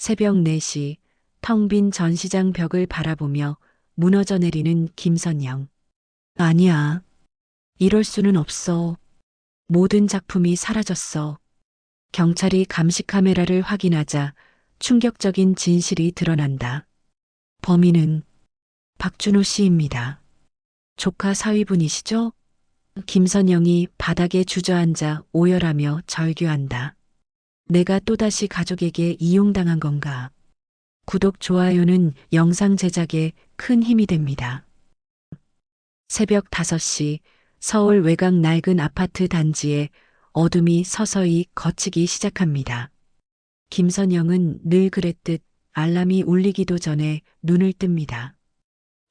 새벽 4시 텅 빈 전시장 벽을 바라보며 무너져 내리는 김선영. 아니야. 이럴 수는 없어. 모든 작품이 사라졌어. 경찰이 감시 카메라를 확인하자 충격적인 진실이 드러난다. 범인은 박준호 씨입니다. 조카 사위분이시죠? 김선영이 바닥에 주저앉아 오열하며 절규한다. 내가 또다시 가족에게 이용당한 건가? 구독, 좋아요는 영상 제작에 큰 힘이 됩니다. 새벽 5시 서울 외곽 낡은 아파트 단지에 어둠이 서서히 걷히기 시작합니다. 김선영은 늘 그랬듯 알람이 울리기도 전에 눈을 뜹니다.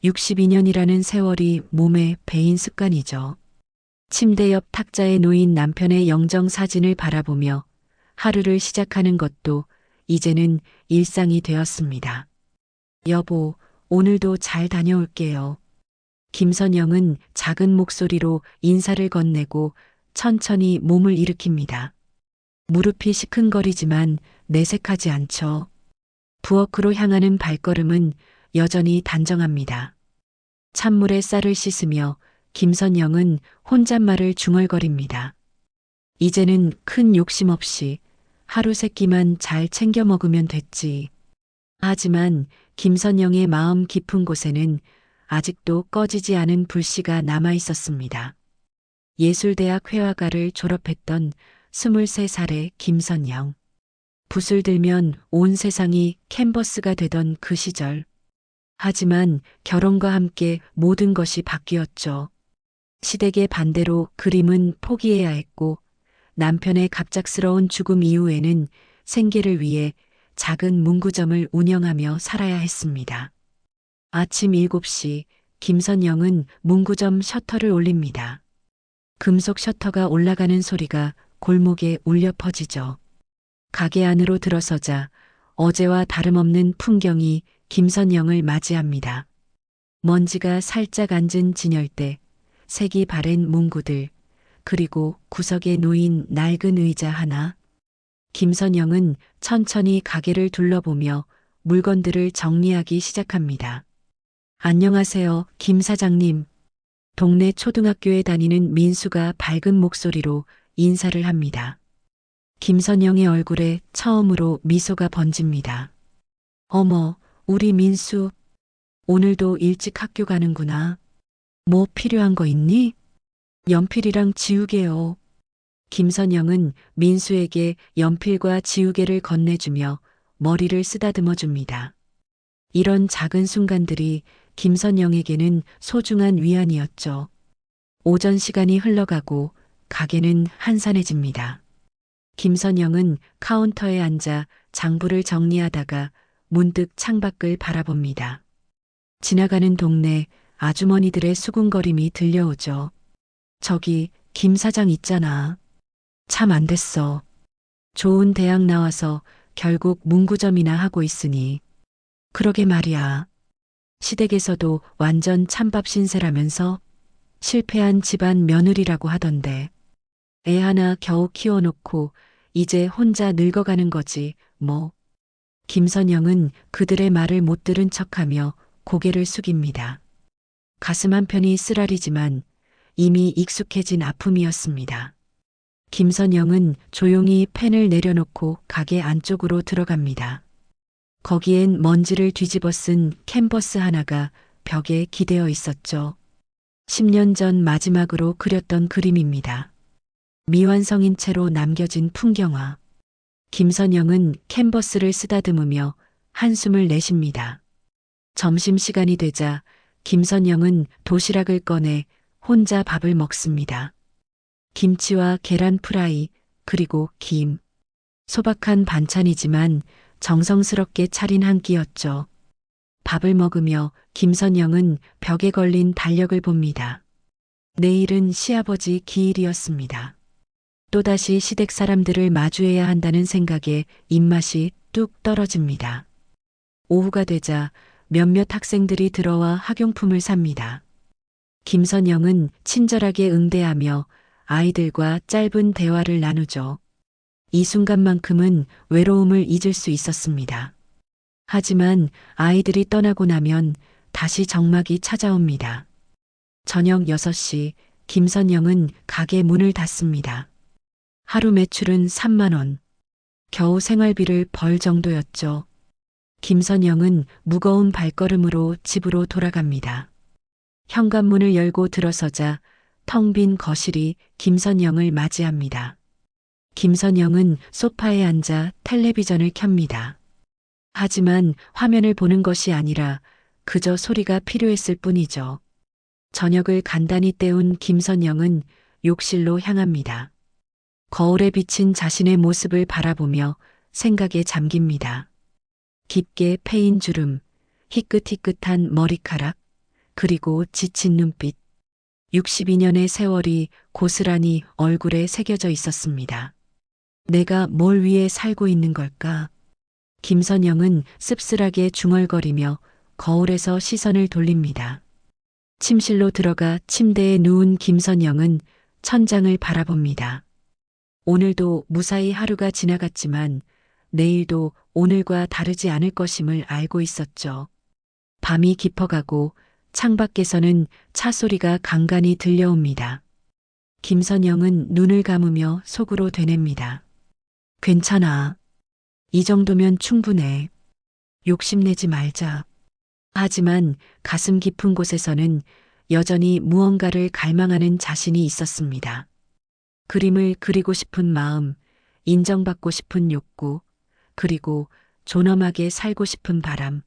62년이라는 세월이 몸에 배인 습관이죠. 침대 옆 탁자에 놓인 남편의 영정 사진을 바라보며 하루를 시작하는 것도 이제는 일상이 되었습니다. 여보, 오늘도 잘 다녀올게요. 김선영은 작은 목소리로 인사를 건네고 천천히 몸을 일으킵니다. 무릎이 시큰거리지만 내색하지 않죠. 부엌으로 향하는 발걸음은 여전히 단정합니다. 찬물에 쌀을 씻으며 김선영은 혼잣말을 중얼거립니다. 이제는 큰 욕심 없이 하루 세 끼만 잘 챙겨 먹으면 됐지. 하지만 김선영의 마음 깊은 곳에는 아직도 꺼지지 않은 불씨가 남아 있었습니다. 예술대학 회화가를 졸업했던 23살의 김선영. 붓을 들면 온 세상이 캔버스가 되던 그 시절. 하지만 결혼과 함께 모든 것이 바뀌었죠. 시댁의 반대로 그림은 포기해야 했고 남편의 갑작스러운 죽음 이후에는 생계를 위해 작은 문구점을 운영하며 살아야 했습니다. 아침 7시 김선영은 문구점 셔터를 올립니다. 금속 셔터가 올라가는 소리가 골목에 울려 퍼지죠. 가게 안으로 들어서자 어제와 다름없는 풍경이 김선영을 맞이합니다. 먼지가 살짝 앉은 진열대, 색이 바랜 문구들, 그리고 구석에 놓인 낡은 의자 하나. 김선영은 천천히 가게를 둘러보며 물건들을 정리하기 시작합니다. 안녕하세요, 김 사장님. 동네 초등학교에 다니는 민수가 밝은 목소리로 인사를 합니다. 김선영의 얼굴에 처음으로 미소가 번집니다. 어머, 우리 민수. 오늘도 일찍 학교 가는구나. 뭐 필요한 거 있니? 연필이랑 지우개요. 김선영은 민수에게 연필과 지우개를 건네주며 머리를 쓰다듬어 줍니다. 이런 작은 순간들이 김선영에게는 소중한 위안이었죠. 오전 시간이 흘러가고 가게는 한산해집니다. 김선영은 카운터에 앉아 장부를 정리하다가 문득 창밖을 바라봅니다. 지나가는 동네 아주머니들의 수군거림이 들려오죠. 저기 김 사장 있잖아. 참 안 됐어. 좋은 대학 나와서 결국 문구점이나 하고 있으니. 그러게 말이야. 시댁에서도 완전 찬밥 신세라면서 실패한 집안 며느리라고 하던데. 애 하나 겨우 키워놓고 이제 혼자 늙어가는 거지 뭐. 김선영은 그들의 말을 못 들은 척하며 고개를 숙입니다. 가슴 한편이 쓰라리지만 이미 익숙해진 아픔이었습니다. 김선영은 조용히 펜을 내려놓고 가게 안쪽으로 들어갑니다. 거기엔 먼지를 뒤집어 쓴 캔버스 하나가 벽에 기대어 있었죠. 10년 전 마지막으로 그렸던 그림입니다. 미완성인 채로 남겨진 풍경화. 김선영은 캔버스를 쓰다듬으며 한숨을 내쉽니다. 점심시간이 되자 김선영은 도시락을 꺼내 혼자 밥을 먹습니다. 김치와 계란 프라이, 그리고 김. 소박한 반찬이지만 정성스럽게 차린 한 끼였죠. 밥을 먹으며 김선영은 벽에 걸린 달력을 봅니다. 내일은 시아버지 기일이었습니다. 또다시 시댁 사람들을 마주해야 한다는 생각에 입맛이 뚝 떨어집니다. 오후가 되자 몇몇 학생들이 들어와 학용품을 삽니다. 김선영은 친절하게 응대하며 아이들과 짧은 대화를 나누죠. 이 순간만큼은 외로움을 잊을 수 있었습니다. 하지만 아이들이 떠나고 나면 다시 적막이 찾아옵니다. 저녁 6시 김선영은 가게 문을 닫습니다. 하루 매출은 3만 원. 겨우 생활비를 벌 정도였죠. 김선영은 무거운 발걸음으로 집으로 돌아갑니다. 현관문을 열고 들어서자 텅 빈 거실이 김선영을 맞이합니다. 김선영은 소파에 앉아 텔레비전을 켭니다. 하지만 화면을 보는 것이 아니라 그저 소리가 필요했을 뿐이죠. 저녁을 간단히 때운 김선영은 욕실로 향합니다. 거울에 비친 자신의 모습을 바라보며 생각에 잠깁니다. 깊게 패인 주름, 희끗희끗한 머리카락, 그리고 지친 눈빛. 62년의 세월이 고스란히 얼굴에 새겨져 있었습니다. 내가 뭘 위해 살고 있는 걸까? 김선영은 씁쓸하게 중얼거리며 거울에서 시선을 돌립니다. 침실로 들어가 침대에 누운 김선영은 천장을 바라봅니다. 오늘도 무사히 하루가 지나갔지만 내일도 오늘과 다르지 않을 것임을 알고 있었죠. 밤이 깊어가고 창밖에서는 차 소리가 간간히 들려옵니다. 김선영은 눈을 감으며 속으로 되냅니다. 괜찮아. 이 정도면 충분해. 욕심내지 말자. 하지만 가슴 깊은 곳에서는 여전히 무언가를 갈망하는 자신이 있었습니다. 그림을 그리고 싶은 마음, 인정받고 싶은 욕구, 그리고 존엄하게 살고 싶은 바람.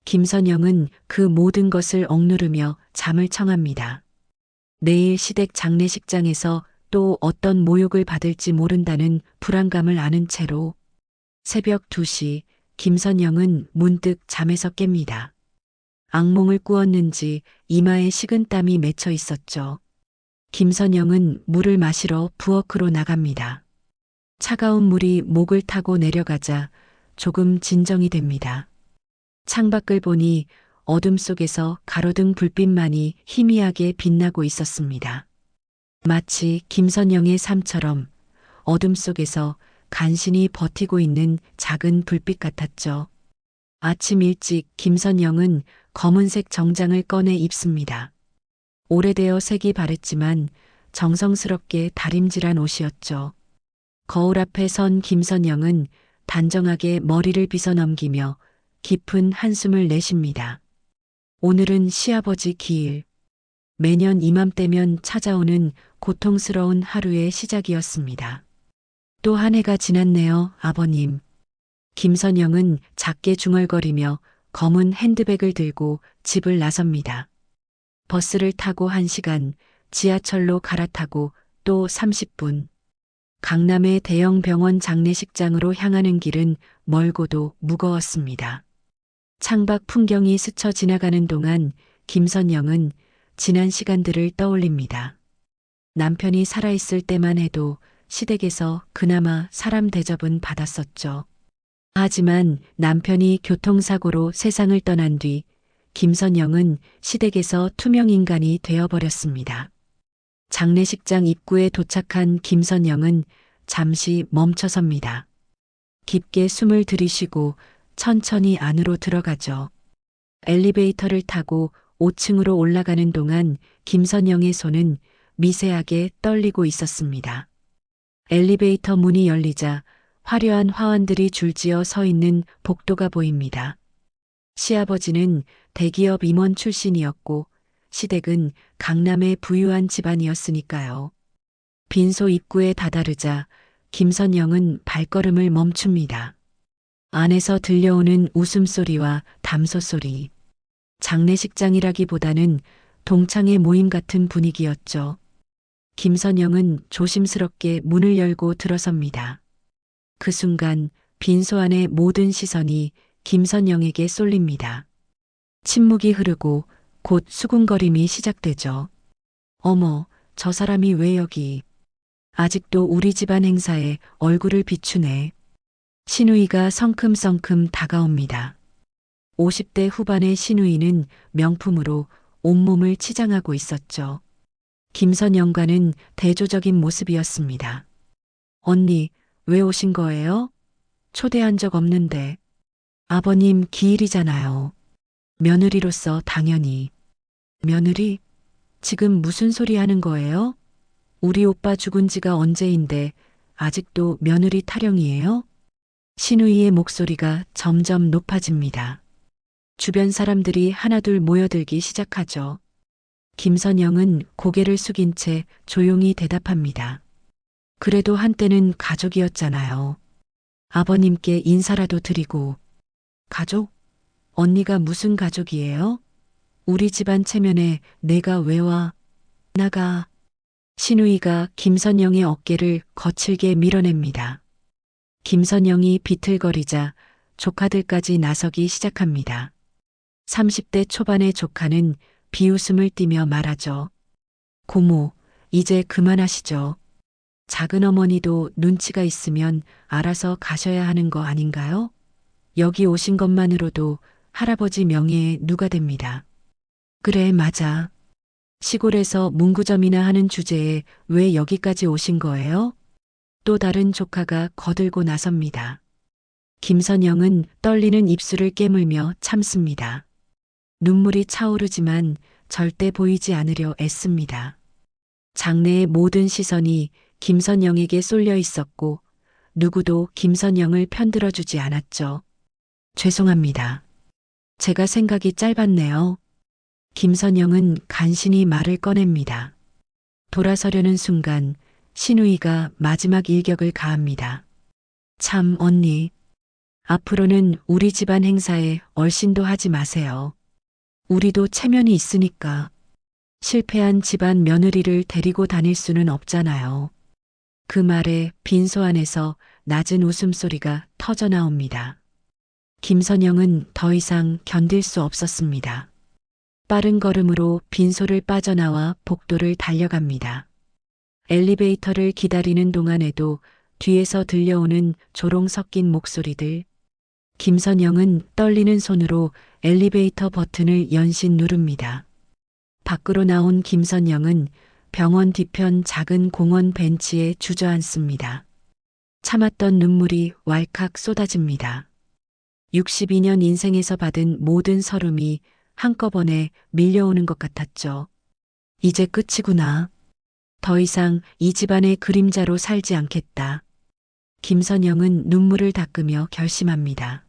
김선영은 그 모든 것을 억누르며 잠을 청합니다. 내일 시댁 장례식장에서 또 어떤 모욕을 받을지 모른다는 불안감을 아는 채로 새벽 2시 김선영은 문득 잠에서 깹니다. 악몽을 꾸었는지 이마에 식은땀이 맺혀 있었죠. 김선영은 물을 마시러 부엌으로 나갑니다. 차가운 물이 목을 타고 내려가자 조금 진정이 됩니다. 창밖을 보니 어둠 속에서 가로등 불빛만이 희미하게 빛나고 있었습니다. 마치 김선영의 삶처럼 어둠 속에서 간신히 버티고 있는 작은 불빛 같았죠. 아침 일찍 김선영은 검은색 정장을 꺼내 입습니다. 오래되어 색이 바랬지만 정성스럽게 다림질한 옷이었죠. 거울 앞에 선 김선영은 단정하게 머리를 빗어 넘기며 깊은 한숨을 내쉽니다. 오늘은 시아버지 기일. 매년 이맘때면 찾아오는 고통스러운 하루의 시작이었습니다. 또 한 해가 지났네요, 아버님. 김선영은 작게 중얼거리며 검은 핸드백을 들고 집을 나섭니다. 버스를 타고 1시간, 지하철로 갈아타고 또 30분. 강남의 대형 병원 장례식장으로 향하는 길은 멀고도 무거웠습니다. 창밖 풍경이 스쳐 지나가는 동안 김선영은 지난 시간들을 떠올립니다. 남편이 살아있을 때만 해도 시댁에서 그나마 사람 대접은 받았었죠. 하지만 남편이 교통사고로 세상을 떠난 뒤 김선영은 시댁에서 투명인간이 되어버렸습니다. 장례식장 입구에 도착한 김선영은 잠시 멈춰섭니다. 깊게 숨을 들이쉬고 천천히 안으로 들어가죠. 엘리베이터를 타고 5층으로 올라가는 동안 김선영의 손은 미세하게 떨리고 있었습니다. 엘리베이터 문이 열리자 화려한 화환들이 줄지어 서 있는 복도가 보입니다. 시아버지는 대기업 임원 출신이었고 시댁은 강남의 부유한 집안이었으니까요. 빈소 입구에 다다르자 김선영은 발걸음을 멈춥니다. 안에서 들려오는 웃음소리와 담소소리. 장례식장이라기보다는 동창회 모임 같은 분위기였죠. 김선영은 조심스럽게 문을 열고 들어섭니다. 그 순간 빈소 안의 모든 시선이 김선영에게 쏠립니다. 침묵이 흐르고 곧 수군거림이 시작되죠. 어머, 저 사람이 왜 여기? 아직도 우리 집안 행사에 얼굴을 비추네. 신우이가 성큼성큼 다가옵니다. 50대 후반의 신우이는 명품으로 온몸을 치장하고 있었죠. 김선영과는 대조적인 모습이었습니다. 언니, 왜 오신 거예요? 초대한 적 없는데. 아버님 기일이잖아요. 며느리로서 당연히. 며느리? 지금 무슨 소리 하는 거예요? 우리 오빠 죽은 지가 언제인데 아직도 며느리 타령이에요? 신우이의 목소리가 점점 높아집니다. 주변 사람들이 하나둘 모여들기 시작하죠. 김선영은 고개를 숙인 채 조용히 대답합니다. 그래도 한때는 가족이었잖아요. 아버님께 인사라도 드리고. 가족? 언니가 무슨 가족이에요? 우리 집안 체면에 내가 왜 와? 나가. 신우이가 김선영의 어깨를 거칠게 밀어냅니다. 김선영이 비틀거리자 조카들까지 나서기 시작합니다. 30대 초반의 조카는 비웃음을 띠며 말하죠. 고모, 이제 그만하시죠. 작은 어머니도 눈치가 있으면 알아서 가셔야 하는 거 아닌가요? 여기 오신 것만으로도 할아버지 명예에 누가 됩니다. 그래, 맞아. 시골에서 문구점이나 하는 주제에 왜 여기까지 오신 거예요? 또 다른 조카가 거들고 나섭니다. 김선영은 떨리는 입술을 깨물며 참습니다. 눈물이 차오르지만 절대 보이지 않으려 애씁니다. 장내의 모든 시선이 김선영에게 쏠려 있었고 누구도 김선영을 편들어주지 않았죠. 죄송합니다. 제가 생각이 짧았네요. 김선영은 간신히 말을 꺼냅니다. 돌아서려는 순간 신우이가 마지막 일격을 가합니다. 참 언니, 앞으로는 우리 집안 행사에 얼씬도 하지 마세요. 우리도 체면이 있으니까. 실패한 집안 며느리를 데리고 다닐 수는 없잖아요. 그 말에 빈소 안에서 낮은 웃음소리가 터져 나옵니다. 김선영은 더 이상 견딜 수 없었습니다. 빠른 걸음으로 빈소를 빠져나와 복도를 달려갑니다. 엘리베이터를 기다리는 동안에도 뒤에서 들려오는 조롱 섞인 목소리들. 김선영은 떨리는 손으로 엘리베이터 버튼을 연신 누릅니다. 밖으로 나온 김선영은 병원 뒤편 작은 공원 벤치에 주저앉습니다. 참았던 눈물이 왈칵 쏟아집니다. 62년 인생에서 받은 모든 서름이 한꺼번에 밀려오는 것 같았죠. 이제 끝이구나. 더 이상 이 집안의 그림자로 살지 않겠다. 김선영은 눈물을 닦으며 결심합니다.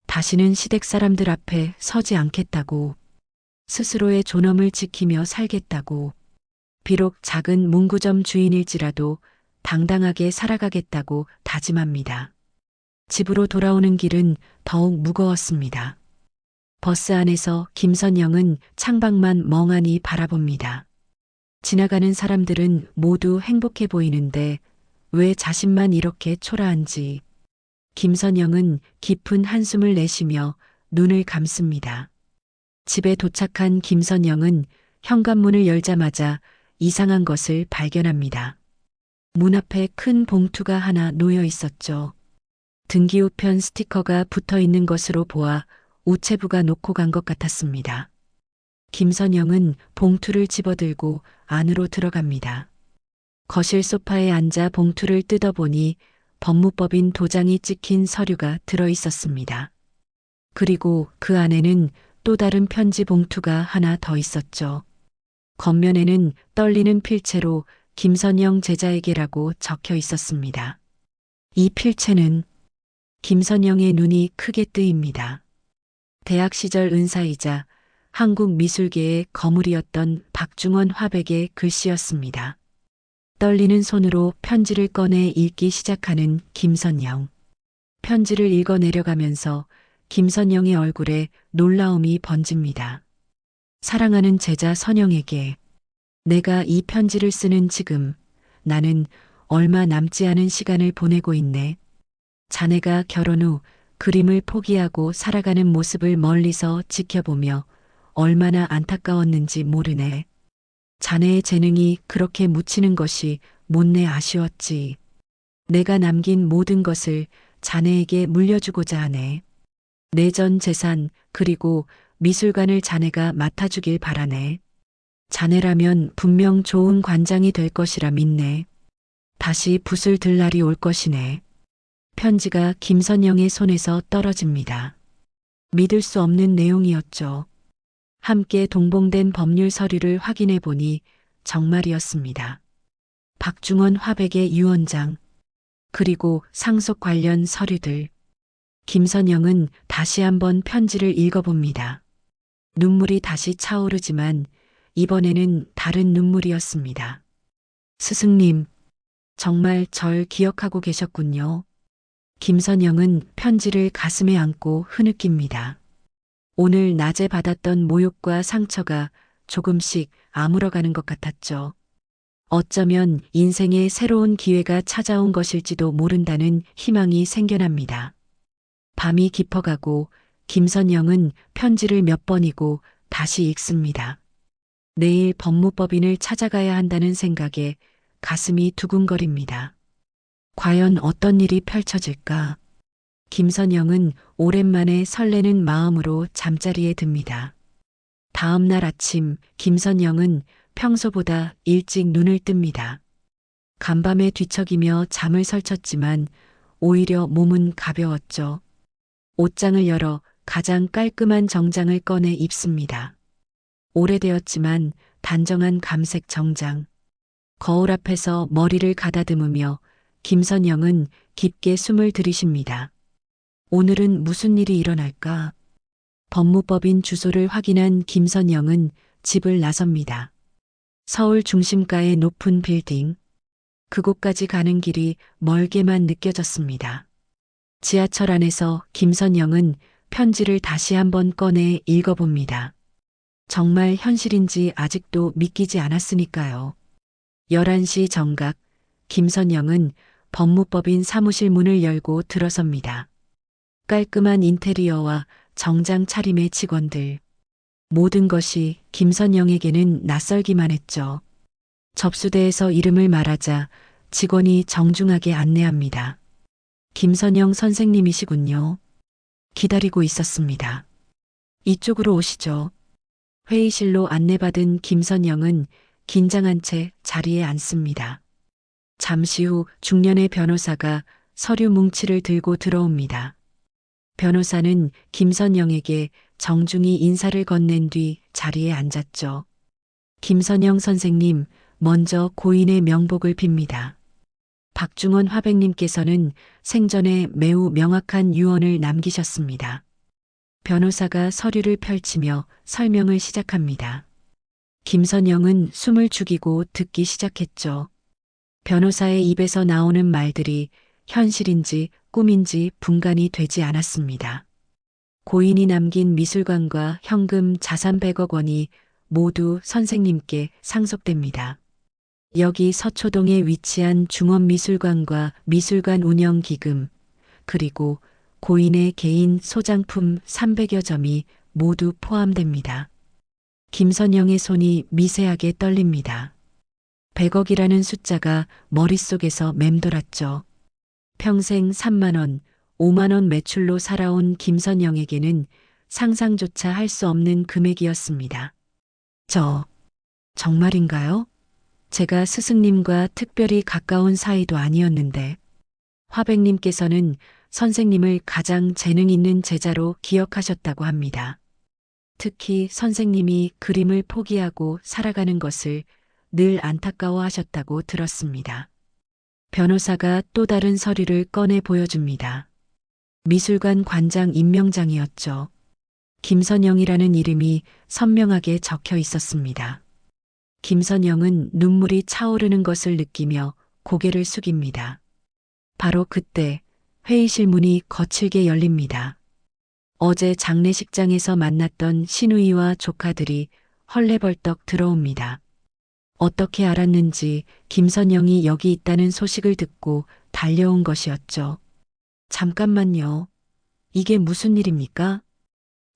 다시는 시댁 사람들 앞에 서지 않겠다고. 스스로의 존엄을 지키며 살겠다고. 비록 작은 문구점 주인일지라도 당당하게 살아가겠다고 다짐합니다. 집으로 돌아오는 길은 더욱 무거웠습니다. 버스 안에서 김선영은 창밖만 멍하니 바라봅니다. 지나가는 사람들은 모두 행복해 보이는데 왜 자신만 이렇게 초라한지. 김선영은 깊은 한숨을 내쉬며 눈을 감습니다. 집에 도착한 김선영은 현관문을 열자마자 이상한 것을 발견합니다. 문 앞에 큰 봉투가 하나 놓여 있었죠. 등기우편 스티커가 붙어 있는 것으로 보아 우체부가 놓고 간 것 같았습니다. 김선영은 봉투를 집어들고 안으로 들어갑니다. 거실 소파에 앉아 봉투를 뜯어보니 법무법인 도장이 찍힌 서류가 들어 있었습니다. 그리고 그 안에는 또 다른 편지 봉투가 하나 더 있었죠. 겉면에는 떨리는 필체로 김선영 제자에게라고 적혀 있었습니다. 이 필체는 김선영의 눈이 크게 뜨입니다. 대학 시절 은사이자 한국 미술계의 거물이었던 박중원 화백의 글씨였습니다. 떨리는 손으로 편지를 꺼내 읽기 시작하는 김선영. 편지를 읽어 내려가면서 김선영의 얼굴에 놀라움이 번집니다. 사랑하는 제자 선영에게 내가 이 편지를 쓰는 지금 나는 얼마 남지 않은 시간을 보내고 있네. 자네가 결혼 후 그림을 포기하고 살아가는 모습을 멀리서 지켜보며 얼마나 안타까웠는지 모르네. 자네의 재능이 그렇게 묻히는 것이 못내 아쉬웠지. 내가 남긴 모든 것을 자네에게 물려주고자 하네. 내 전 재산 그리고 미술관을 자네가 맡아주길 바라네. 자네라면 분명 좋은 관장이 될 것이라 믿네. 다시 붓을 들 날이 올 것이네. 편지가 김선영의 손에서 떨어집니다. 믿을 수 없는 내용이었죠. 함께 동봉된 법률 서류를 확인해 보니 정말이었습니다. 박중원 화백의 유언장, 그리고 상속 관련 서류들. 김선영은 다시 한번 편지를 읽어봅니다. 눈물이 다시 차오르지만 이번에는 다른 눈물이었습니다. 스승님, 정말 절 기억하고 계셨군요. 김선영은 편지를 가슴에 안고 흐느낍니다. 오늘 낮에 받았던 모욕과 상처가 조금씩 아물어가는 것 같았죠. 어쩌면 인생의 새로운 기회가 찾아온 것일지도 모른다는 희망이 생겨납니다. 밤이 깊어가고 김선영은 편지를 몇 번이고 다시 읽습니다. 내일 법무법인을 찾아가야 한다는 생각에 가슴이 두근거립니다. 과연 어떤 일이 펼쳐질까? 김선영은 오랜만에 설레는 마음으로 잠자리에 듭니다. 다음 날 아침 김선영은 평소보다 일찍 눈을 뜹니다. 간밤에 뒤척이며 잠을 설쳤지만 오히려 몸은 가벼웠죠. 옷장을 열어 가장 깔끔한 정장을 꺼내 입습니다. 오래되었지만 단정한 감색 정장. 거울 앞에서 머리를 가다듬으며 김선영은 깊게 숨을 들이쉽니다. 오늘은 무슨 일이 일어날까? 법무법인 주소를 확인한 김선영은 집을 나섭니다. 서울 중심가의 높은 빌딩. 그곳까지 가는 길이 멀게만 느껴졌습니다. 지하철 안에서 김선영은 편지를 다시 한번 꺼내 읽어봅니다. 정말 현실인지 아직도 믿기지 않았으니까요. 11시 정각, 김선영은 법무법인 사무실 문을 열고 들어섭니다. 깔끔한 인테리어와 정장 차림의 직원들. 모든 것이 김선영에게는 낯설기만 했죠. 접수대에서 이름을 말하자 직원이 정중하게 안내합니다. 김선영 선생님이시군요. 기다리고 있었습니다. 이쪽으로 오시죠. 회의실로 안내받은 김선영은 긴장한 채 자리에 앉습니다. 잠시 후 중년의 변호사가 서류 뭉치를 들고 들어옵니다. 변호사는 김선영에게 정중히 인사를 건넨 뒤 자리에 앉았죠. 김선영 선생님, 먼저 고인의 명복을 빕니다. 박중원 화백님께서는 생전에 매우 명확한 유언을 남기셨습니다. 변호사가 서류를 펼치며 설명을 시작합니다. 김선영은 숨을 죽이고 듣기 시작했죠. 변호사의 입에서 나오는 말들이 현실인지 꿈인지 분간이 되지 않았습니다. 고인이 남긴 미술관과 현금 자산 100억 원이 모두 선생님께 상속됩니다. 여기 서초동에 위치한 중원미술관과 미술관 운영기금, 그리고 고인의 개인 소장품 300여 점이 모두 포함됩니다. 김선영의 손이 미세하게 떨립니다. 100억이라는 숫자가 머릿속에서 맴돌았죠. 평생 3만 원, 5만 원 매출로 살아온 김선영에게는 상상조차 할 수 없는 금액이었습니다. 정말인가요? 제가 스승님과 특별히 가까운 사이도 아니었는데. 화백님께서는 선생님을 가장 재능 있는 제자로 기억하셨다고 합니다. 특히 선생님이 그림을 포기하고 살아가는 것을 늘 안타까워하셨다고 들었습니다. 변호사가 또 다른 서류를 꺼내 보여줍니다. 미술관 관장 임명장이었죠. 김선영이라는 이름이 선명하게 적혀 있었습니다. 김선영은 눈물이 차오르는 것을 느끼며 고개를 숙입니다. 바로 그때 회의실 문이 거칠게 열립니다. 어제 장례식장에서 만났던 시누이와 조카들이 헐레벌떡 들어옵니다. 어떻게 알았는지 김선영이 여기 있다는 소식을 듣고 달려온 것이었죠. 잠깐만요. 이게 무슨 일입니까?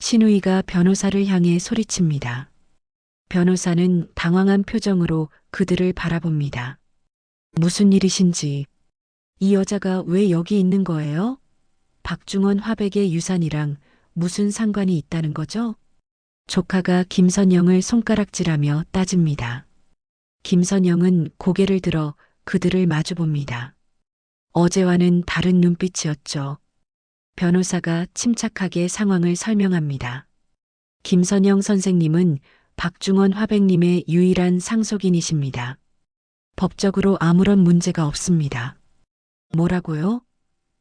시누이가 변호사를 향해 소리칩니다. 변호사는 당황한 표정으로 그들을 바라봅니다. 무슨 일이신지, 이 여자가 왜 여기 있는 거예요? 박중원 화백의 유산이랑 무슨 상관이 있다는 거죠? 조카가 김선영을 손가락질하며 따집니다. 김선영은 고개를 들어 그들을 마주봅니다. 어제와는 다른 눈빛이었죠. 변호사가 침착하게 상황을 설명합니다. 김선영 선생님은 박중원 화백님의 유일한 상속인이십니다. 법적으로 아무런 문제가 없습니다. 뭐라고요?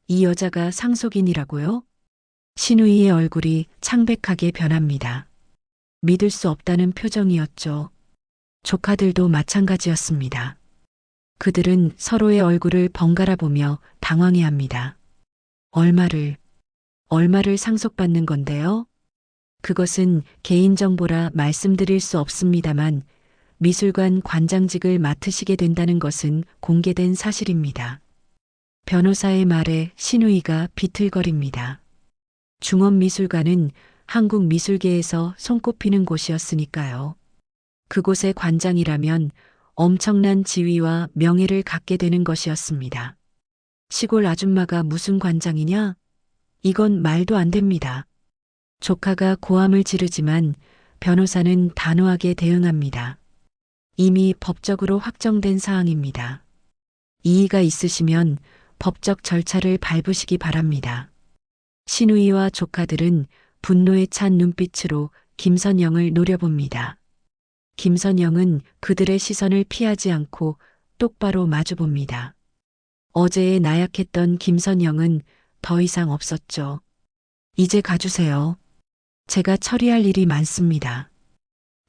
이 여자가 상속인이라고요? 신우이의 얼굴이 창백하게 변합니다. 믿을 수 없다는 표정이었죠. 조카들도 마찬가지였습니다. 그들은 서로의 얼굴을 번갈아 보며 당황해합니다. 얼마를 상속받는 건데요? 그것은 개인정보라 말씀드릴 수 없습니다만 미술관 관장직을 맡으시게 된다는 것은 공개된 사실입니다. 변호사의 말에 신우이가 비틀거립니다. 중원미술관은 한국 미술계에서 손꼽히는 곳이었으니까요. 그곳의 관장이라면 엄청난 지위와 명예를 갖게 되는 것이었습니다. 시골 아줌마가 무슨 관장이냐? 이건 말도 안 됩니다. 조카가 고함을 지르지만 변호사는 단호하게 대응합니다. 이미 법적으로 확정된 사항입니다. 이의가 있으시면 법적 절차를 밟으시기 바랍니다. 신우이와 조카들은 분노에 찬 눈빛으로 김선영을 노려봅니다. 김선영은 그들의 시선을 피하지 않고 똑바로 마주봅니다. 어제의 나약했던 김선영은 더 이상 없었죠. 이제 가주세요. 제가 처리할 일이 많습니다.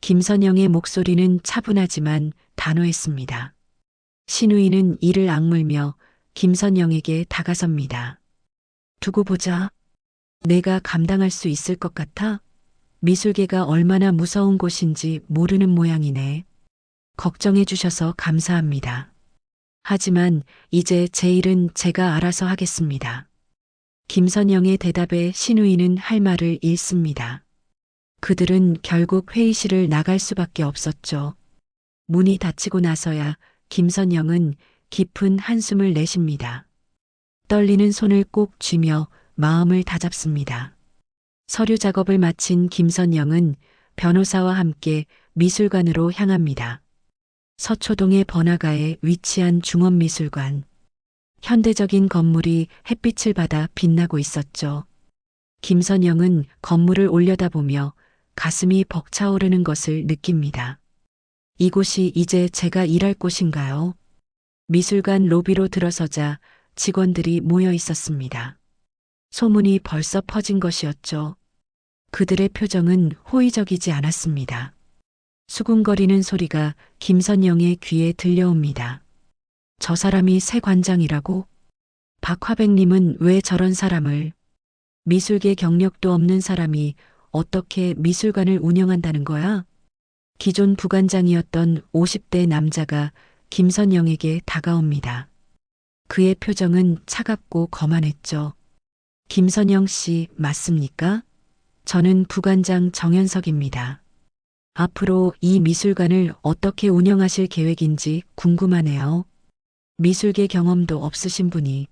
김선영의 목소리는 차분하지만 단호했습니다. 신우이는 이를 악물며 김선영에게 다가섭니다. 두고 보자. 내가 감당할 수 있을 것 같아? 미술계가 얼마나 무서운 곳인지 모르는 모양이네. 걱정해 주셔서 감사합니다. 하지만 이제 제 일은 제가 알아서 하겠습니다. 김선영의 대답에 신우이는 할 말을 잃습니다. 그들은 결국 회의실을 나갈 수밖에 없었죠. 문이 닫히고 나서야 김선영은 깊은 한숨을 내쉽니다. 떨리는 손을 꼭 쥐며 마음을 다잡습니다. 서류 작업을 마친 김선영은 변호사와 함께 미술관으로 향합니다. 서초동의 번화가에 위치한 중원미술관. 현대적인 건물이 햇빛을 받아 빛나고 있었죠. 김선영은 건물을 올려다보며 가슴이 벅차오르는 것을 느낍니다. 이곳이 이제 제가 일할 곳인가요? 미술관 로비로 들어서자 직원들이 모여 있었습니다. 소문이 벌써 퍼진 것이었죠. 그들의 표정은 호의적이지 않았습니다. 수군거리는 소리가 김선영의 귀에 들려옵니다. 저 사람이 새 관장이라고? 박화백님은 왜 저런 사람을? 미술계 경력도 없는 사람이 어떻게 미술관을 운영한다는 거야? 기존 부관장이었던 50대 남자가 김선영에게 다가옵니다. 그의 표정은 차갑고 거만했죠. 김선영 씨 맞습니까? 저는 부관장 정현석입니다. 앞으로 이 미술관을 어떻게 운영하실 계획인지 궁금하네요. 미술계 경험도 없으신 분이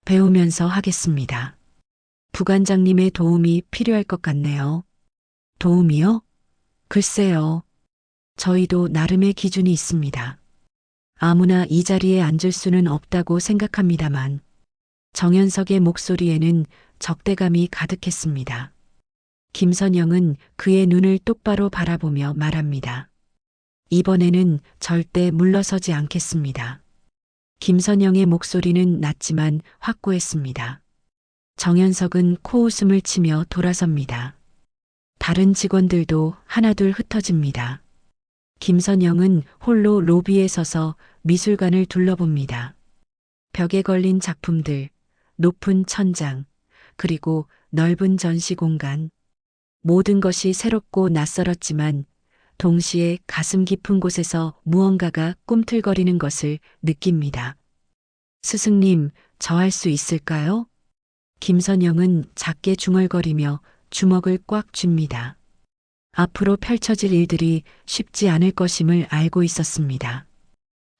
배우면서 하겠습니다. 부관장님의 도움이 필요할 것 같네요. 도움이요? 글쎄요. 저희도 나름의 기준이 있습니다. 아무나 이 자리에 앉을 수는 없다고 생각합니다만 정현석의 목소리에는 적대감이 가득했습니다. 김선영은 그의 눈을 똑바로 바라보며 말합니다. 이번에는 절대 물러서지 않겠습니다. 김선영의 목소리는 낮지만 확고했습니다. 정현석은 코웃음을 치며 돌아섭니다. 다른 직원들도 하나둘 흩어집니다. 김선영은 홀로 로비에 서서 미술관을 둘러봅니다. 벽에 걸린 작품들, 높은 천장, 그리고 넓은 전시 공간. 모든 것이 새롭고 낯설었지만 동시에 가슴 깊은 곳에서 무언가가 꿈틀거리는 것을 느낍니다. 스승님, 저 할 수 있을까요? 김선영은 작게 중얼거리며 주먹을 꽉 쥡니다. 앞으로 펼쳐질 일들이 쉽지 않을 것임을 알고 있었습니다.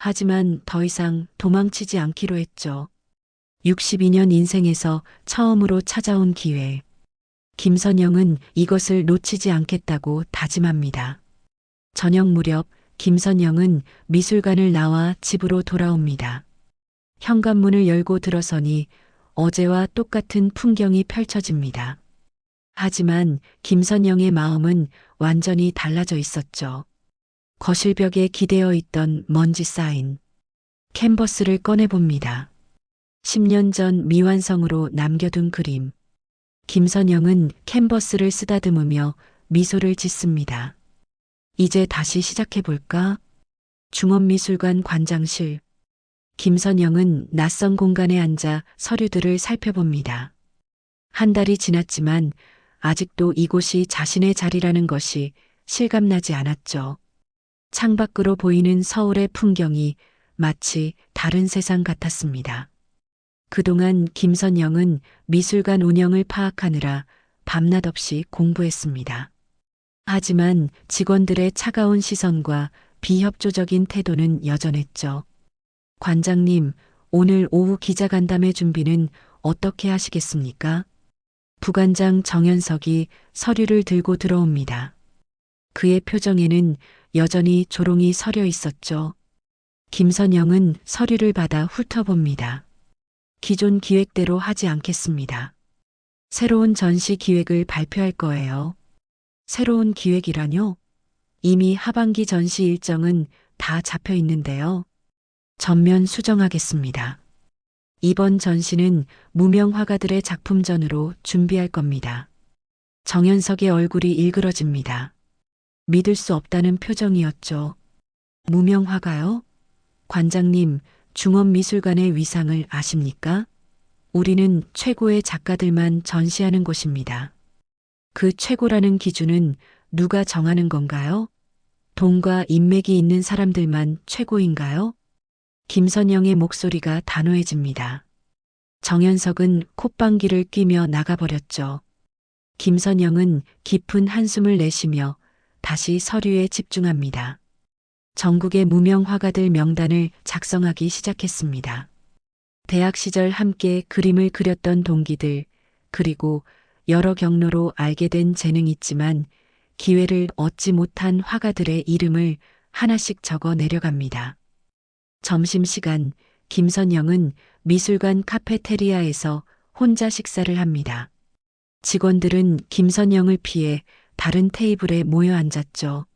하지만 더 이상 도망치지 않기로 했죠. 62년 인생에서 처음으로 찾아온 기회. 김선영은 이것을 놓치지 않겠다고 다짐합니다. 저녁 무렵 김선영은 미술관을 나와 집으로 돌아옵니다. 현관문을 열고 들어서니 어제와 똑같은 풍경이 펼쳐집니다. 하지만 김선영의 마음은 완전히 달라져 있었죠. 거실벽에 기대어 있던 먼지 쌓인 캔버스를 꺼내봅니다. 10년 전 미완성으로 남겨둔 그림. 김선영은 캔버스를 쓰다듬으며 미소를 짓습니다. 이제 다시 시작해볼까? 중원미술관 관장실. 김선영은 낯선 공간에 앉아 서류들을 살펴봅니다. 한 달이 지났지만 아직도 이곳이 자신의 자리라는 것이 실감나지 않았죠. 창밖으로 보이는 서울의 풍경이 마치 다른 세상 같았습니다. 그동안 김선영은 미술관 운영을 파악하느라 밤낮 없이 공부했습니다. 하지만 직원들의 차가운 시선과 비협조적인 태도는 여전했죠. 관장님, 오늘 오후 기자간담회 준비는 어떻게 하시겠습니까? 부관장 정현석이 서류를 들고 들어옵니다. 그의 표정에는 여전히 조롱이 서려 있었죠. 김선영은 서류를 받아 훑어봅니다. 기존 기획대로 하지 않겠습니다. 새로운 전시 기획을 발표할 거예요. 새로운 기획이라뇨? 이미 하반기 전시 일정은 다 잡혀 있는데요. 전면 수정하겠습니다. 이번 전시는 무명 화가들의 작품전으로 준비할 겁니다. 정현석의 얼굴이 일그러집니다. 믿을 수 없다는 표정이었죠. 무명 화가요? 관장님, 중원미술관의 위상을 아십니까? 우리는 최고의 작가들만 전시하는 곳입니다. 그 최고라는 기준은 누가 정하는 건가요? 돈과 인맥이 있는 사람들만 최고인가요? 김선영의 목소리가 단호해집니다. 정현석은 콧방귀를 뀌며 나가버렸죠. 김선영은 깊은 한숨을 내쉬며 다시 서류에 집중합니다. 전국의 무명 화가들 명단을 작성하기 시작했습니다. 대학 시절 함께 그림을 그렸던 동기들, 그리고 여러 경로로 알게 된 재능이 있지만 기회를 얻지 못한 화가들의 이름을 하나씩 적어 내려갑니다. 점심시간, 김선영은 미술관 카페테리아에서 혼자 식사를 합니다. 직원들은 김선영을 피해 다른 테이블에 모여 앉았죠.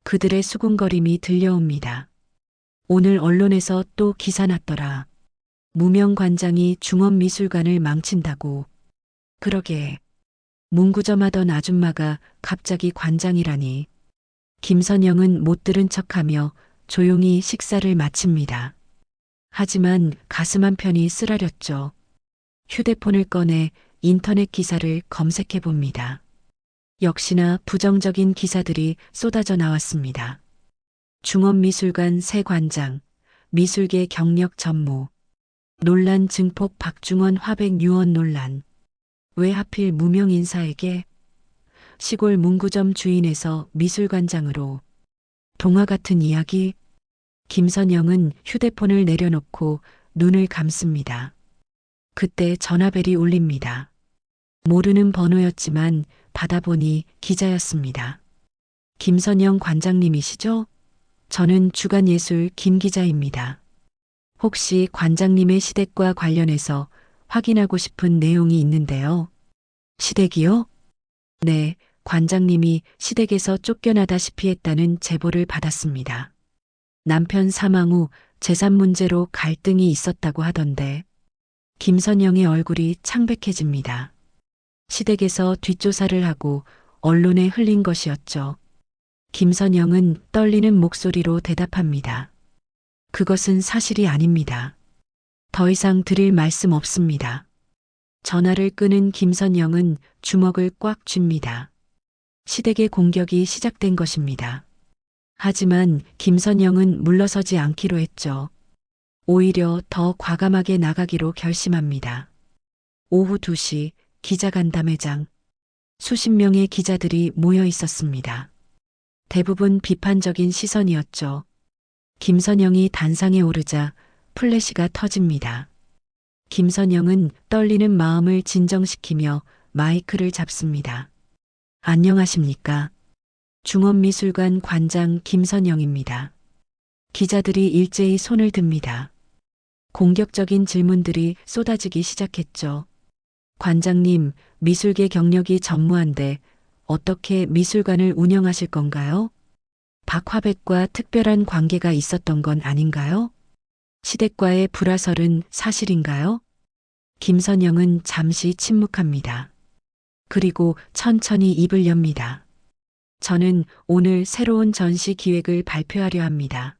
그들의 수군거림이 들려옵니다. 오늘 언론에서 또 기사 났더라. 무명 관장이 중원미술관을 망친다고. 그러게. 문구점 하던 아줌마가 갑자기 관장이라니. 김선영은 못 들은 척하며 조용히 식사를 마칩니다. 하지만 가슴 한편이 쓰라렸죠. 휴대폰을 꺼내 인터넷 기사를 검색해 봅니다. 역시나 부정적인 기사들이 쏟아져 나왔습니다. 중원미술관 새 관장, 미술계 경력 전무, 논란 증폭 박중원 화백 유언 논란. 왜 하필 무명 인사에게? 시골 문구점 주인에서 미술관장으로. 동화 같은 이야기? 김선영은 휴대폰을 내려놓고 눈을 감습니다. 그때 전화벨이 울립니다. 모르는 번호였지만 받아보니 기자였습니다. 김선영 관장님이시죠? 저는 주간예술 김 기자입니다. 혹시 관장님의 시댁과 관련해서 확인하고 싶은 내용이 있는데요. 시댁이요? 네, 관장님이 시댁에서 쫓겨나다시피 했다는 제보를 받았습니다. 남편 사망 후 재산 문제로 갈등이 있었다고 하던데. 김선영의 얼굴이 창백해집니다. 시댁에서 뒷조사를 하고 언론에 흘린 것이었죠. 김선영은 떨리는 목소리로 대답합니다. 그것은 사실이 아닙니다. 더 이상 드릴 말씀 없습니다. 전화를 끄는 김선영은 주먹을 꽉 쥡니다. 시댁의 공격이 시작된 것입니다. 하지만 김선영은 물러서지 않기로 했죠. 오히려 더 과감하게 나가기로 결심합니다. 오후 2시 기자간담회장. 수십 명의 기자들이 모여 있었습니다. 대부분 비판적인 시선이었죠. 김선영이 단상에 오르자 플래시가 터집니다. 김선영은 떨리는 마음을 진정시키며 마이크를 잡습니다. 안녕하십니까? 중원미술관 관장 김선영입니다. 기자들이 일제히 손을 듭니다. 공격적인 질문들이 쏟아지기 시작했죠. 관장님, 미술계 경력이 전무한데 어떻게 미술관을 운영하실 건가요? 박화백과 특별한 관계가 있었던 건 아닌가요? 시댁과의 불화설은 사실인가요? 김선영은 잠시 침묵합니다. 그리고 천천히 입을 엽니다. 저는 오늘 새로운 전시 기획을 발표하려 합니다.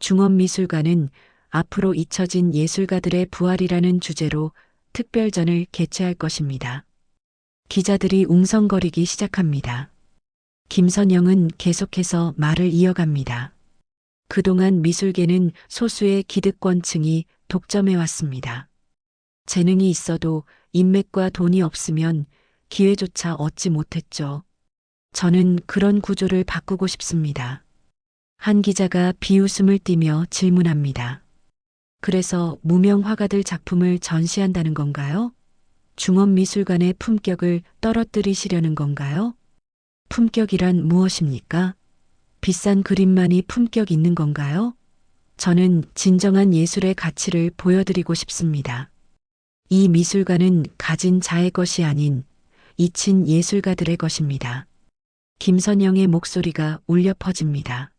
중원미술관은 앞으로 잊혀진 예술가들의 부활이라는 주제로 특별전을 개최할 것입니다. 기자들이 웅성거리기 시작합니다. 김선영은 계속해서 말을 이어갑니다. 그동안 미술계는 소수의 기득권층이 독점해왔습니다. 재능이 있어도 인맥과 돈이 없으면 기회조차 얻지 못했죠. 저는 그런 구조를 바꾸고 싶습니다. 한 기자가 비웃음을 띠며 질문합니다. 그래서 무명 화가들 작품을 전시한다는 건가요? 중원미술관의 품격을 떨어뜨리시려는 건가요? 품격이란 무엇입니까? 비싼 그림만이 품격 있는 건가요? 저는 진정한 예술의 가치를 보여드리고 싶습니다. 이 미술관은 가진 자의 것이 아닌 잊힌 예술가들의 것입니다. 김선영의 목소리가 울려 퍼집니다.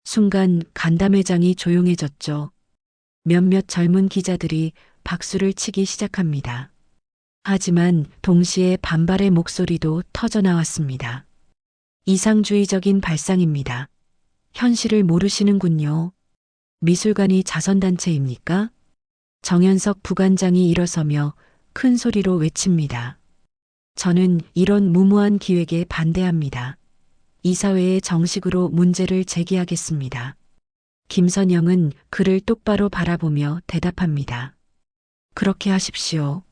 순간 간담회장이 조용해졌죠. 몇몇 젊은 기자들이 박수를 치기 시작합니다. 하지만 동시에 반발의 목소리도 터져나왔습니다. 이상주의적인 발상입니다. 현실을 모르시는군요. 미술관이 자선단체입니까? 정현석 부관장이 일어서며 큰 소리로 외칩니다. 저는 이런 무모한 기획에 반대합니다. 이사회에 정식으로 문제를 제기하겠습니다. 김선영은 그를 똑바로 바라보며 대답합니다. 그렇게 하십시오.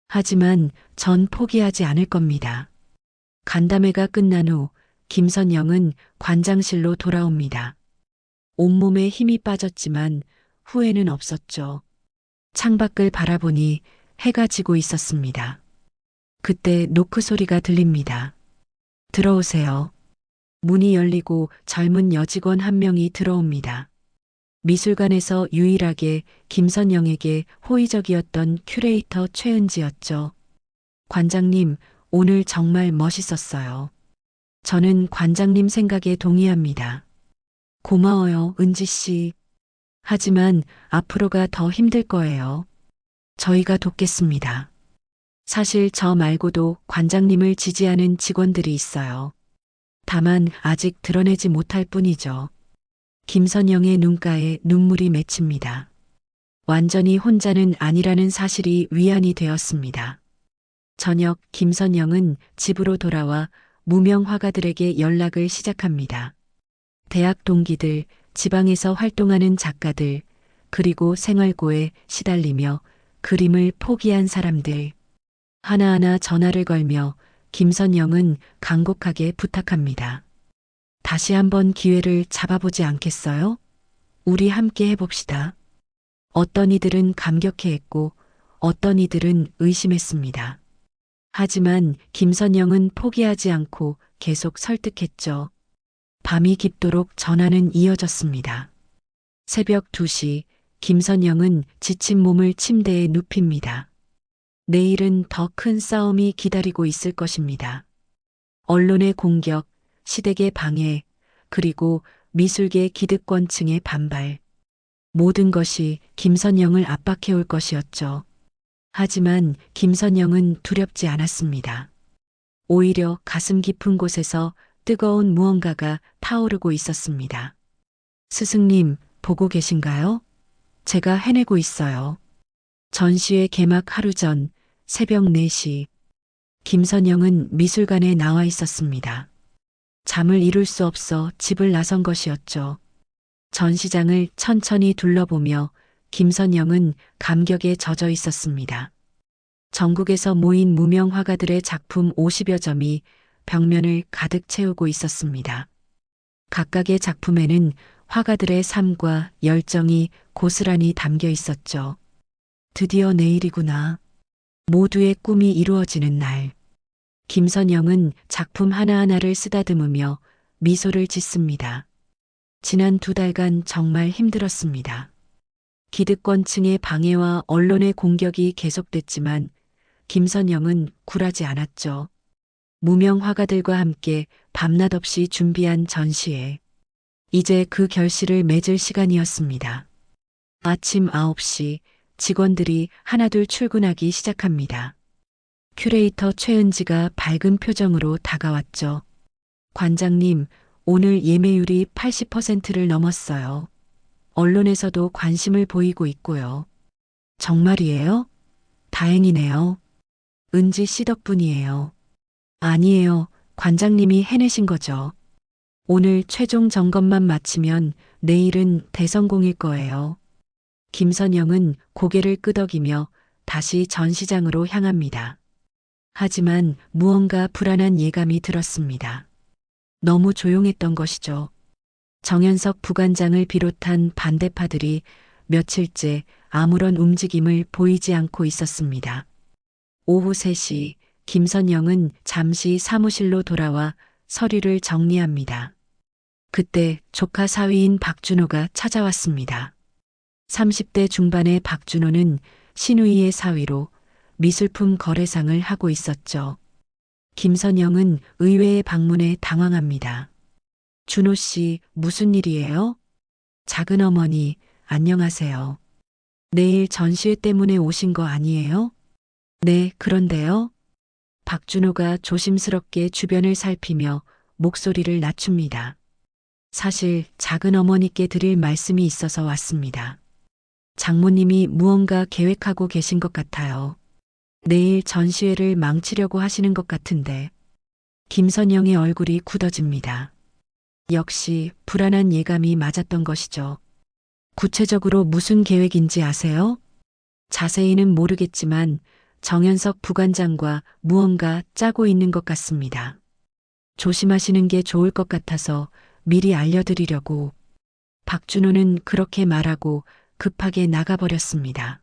하지만 전 포기하지 않을 겁니다. 간담회가 끝난 후 김선영은 관장실로 돌아옵니다. 온몸에 힘이 빠졌지만 후회는 없었죠. 창밖을 바라보니 해가 지고 있었습니다. 그때 노크 소리가 들립니다. 들어오세요. 문이 열리고 젊은 여직원 한 명이 들어옵니다. 미술관에서 유일하게 김선영에게 호의적이었던 큐레이터 최은지였죠. 관장님, 오늘 정말 멋있었어요. 저는 관장님 생각에 동의합니다. 고마워요, 은지 씨. 하지만 앞으로가 더 힘들 거예요. 저희가 돕겠습니다. 사실 저 말고도 관장님을 지지하는 직원들이 있어요. 다만 아직 드러내지 못할 뿐이죠. 김선영의 눈가에 눈물이 맺힙니다. 완전히 혼자는 아니라는 사실이 위안이 되었습니다. 저녁 김선영은 집으로 돌아와 무명 화가들에게 연락을 시작합니다. 대학 동기들, 지방에서 활동하는 작가들, 그리고 생활고에 시달리며 그림을 포기한 사람들. 하나하나 전화를 걸며 김선영은 간곡하게 부탁합니다. 다시 한번 기회를 잡아보지 않겠어요? 우리 함께 해봅시다. 어떤 이들은 감격해했고 어떤 이들은 의심했습니다. 하지만 김선영은 포기하지 않고 계속 설득했죠. 밤이 깊도록 전화는 이어졌습니다. 새벽 2시 김선영은 지친 몸을 침대에 눕힙니다. 내일은 더 큰 싸움이 기다리고 있을 것입니다. 언론의 공격, 시댁의 방해, 그리고 미술계 기득권층의 반발. 모든 것이 김선영을 압박해올 것이었죠. 하지만 김선영은 두렵지 않았습니다. 오히려 가슴 깊은 곳에서 뜨거운 무언가가 타오르고 있었습니다. 스승님, 보고 계신가요? 제가 해내고 있어요. 전시회 개막 하루 전 새벽 4시 김선영은 미술관에 나와 있었습니다. 잠을 이룰 수 없어 집을 나선 것이었죠. 전시장을 천천히 둘러보며 김선영은 감격에 젖어 있었습니다. 전국에서 모인 무명 화가들의 작품 50여 점이 벽면을 가득 채우고 있었습니다. 각각의 작품에는 화가들의 삶과 열정이 고스란히 담겨 있었죠. 드디어 내일이구나. 모두의 꿈이 이루어지는 날. 김선영은 작품 하나하나를 쓰다듬으며 미소를 짓습니다. 지난 2달간 정말 힘들었습니다. 기득권층의 방해와 언론의 공격이 계속됐지만 김선영은 굴하지 않았죠. 무명 화가들과 함께 밤낮 없이 준비한 전시회. 이제 그 결실을 맺을 시간이었습니다. 아침 9시 직원들이 하나둘 출근하기 시작합니다. 큐레이터 최은지가 밝은 표정으로 다가왔죠. 관장님, 오늘 예매율이 80%를 넘었어요. 언론에서도 관심을 보이고 있고요. 정말이에요? 다행이네요. 은지 씨 덕분이에요. 아니에요. 관장님이 해내신 거죠. 오늘 최종 점검만 마치면 내일은 대성공일 거예요. 김선영은 고개를 끄덕이며 다시 전시장으로 향합니다. 하지만 무언가 불안한 예감이 들었습니다. 너무 조용했던 것이죠. 정현석 부관장을 비롯한 반대파들이 며칠째 아무런 움직임을 보이지 않고 있었습니다. 오후 3시 김선영은 잠시 사무실로 돌아와 서류를 정리합니다. 그때 조카 사위인 박준호가 찾아왔습니다. 30대 중반의 박준호는 신우이의 사위로 미술품 거래상을 하고 있었죠. 김선영은 의외의 방문에 당황합니다. 준호 씨, 무슨 일이에요? 작은 어머니, 안녕하세요. 내일 전시회 때문에 오신 거 아니에요? 네, 그런데요. 박준호가 조심스럽게 주변을 살피며 목소리를 낮춥니다. 사실 작은 어머니께 드릴 말씀이 있어서 왔습니다. 장모님이 무언가 계획하고 계신 것 같아요. 내일 전시회를 망치려고 하시는 것 같은데. 김선영의 얼굴이 굳어집니다. 역시 불안한 예감이 맞았던 것이죠. 구체적으로 무슨 계획인지 아세요? 자세히는 모르겠지만 정현석 부관장과 무언가 짜고 있는 것 같습니다. 조심하시는 게 좋을 것 같아서 미리 알려드리려고. 박준호는 그렇게 말하고 급하게 나가버렸습니다.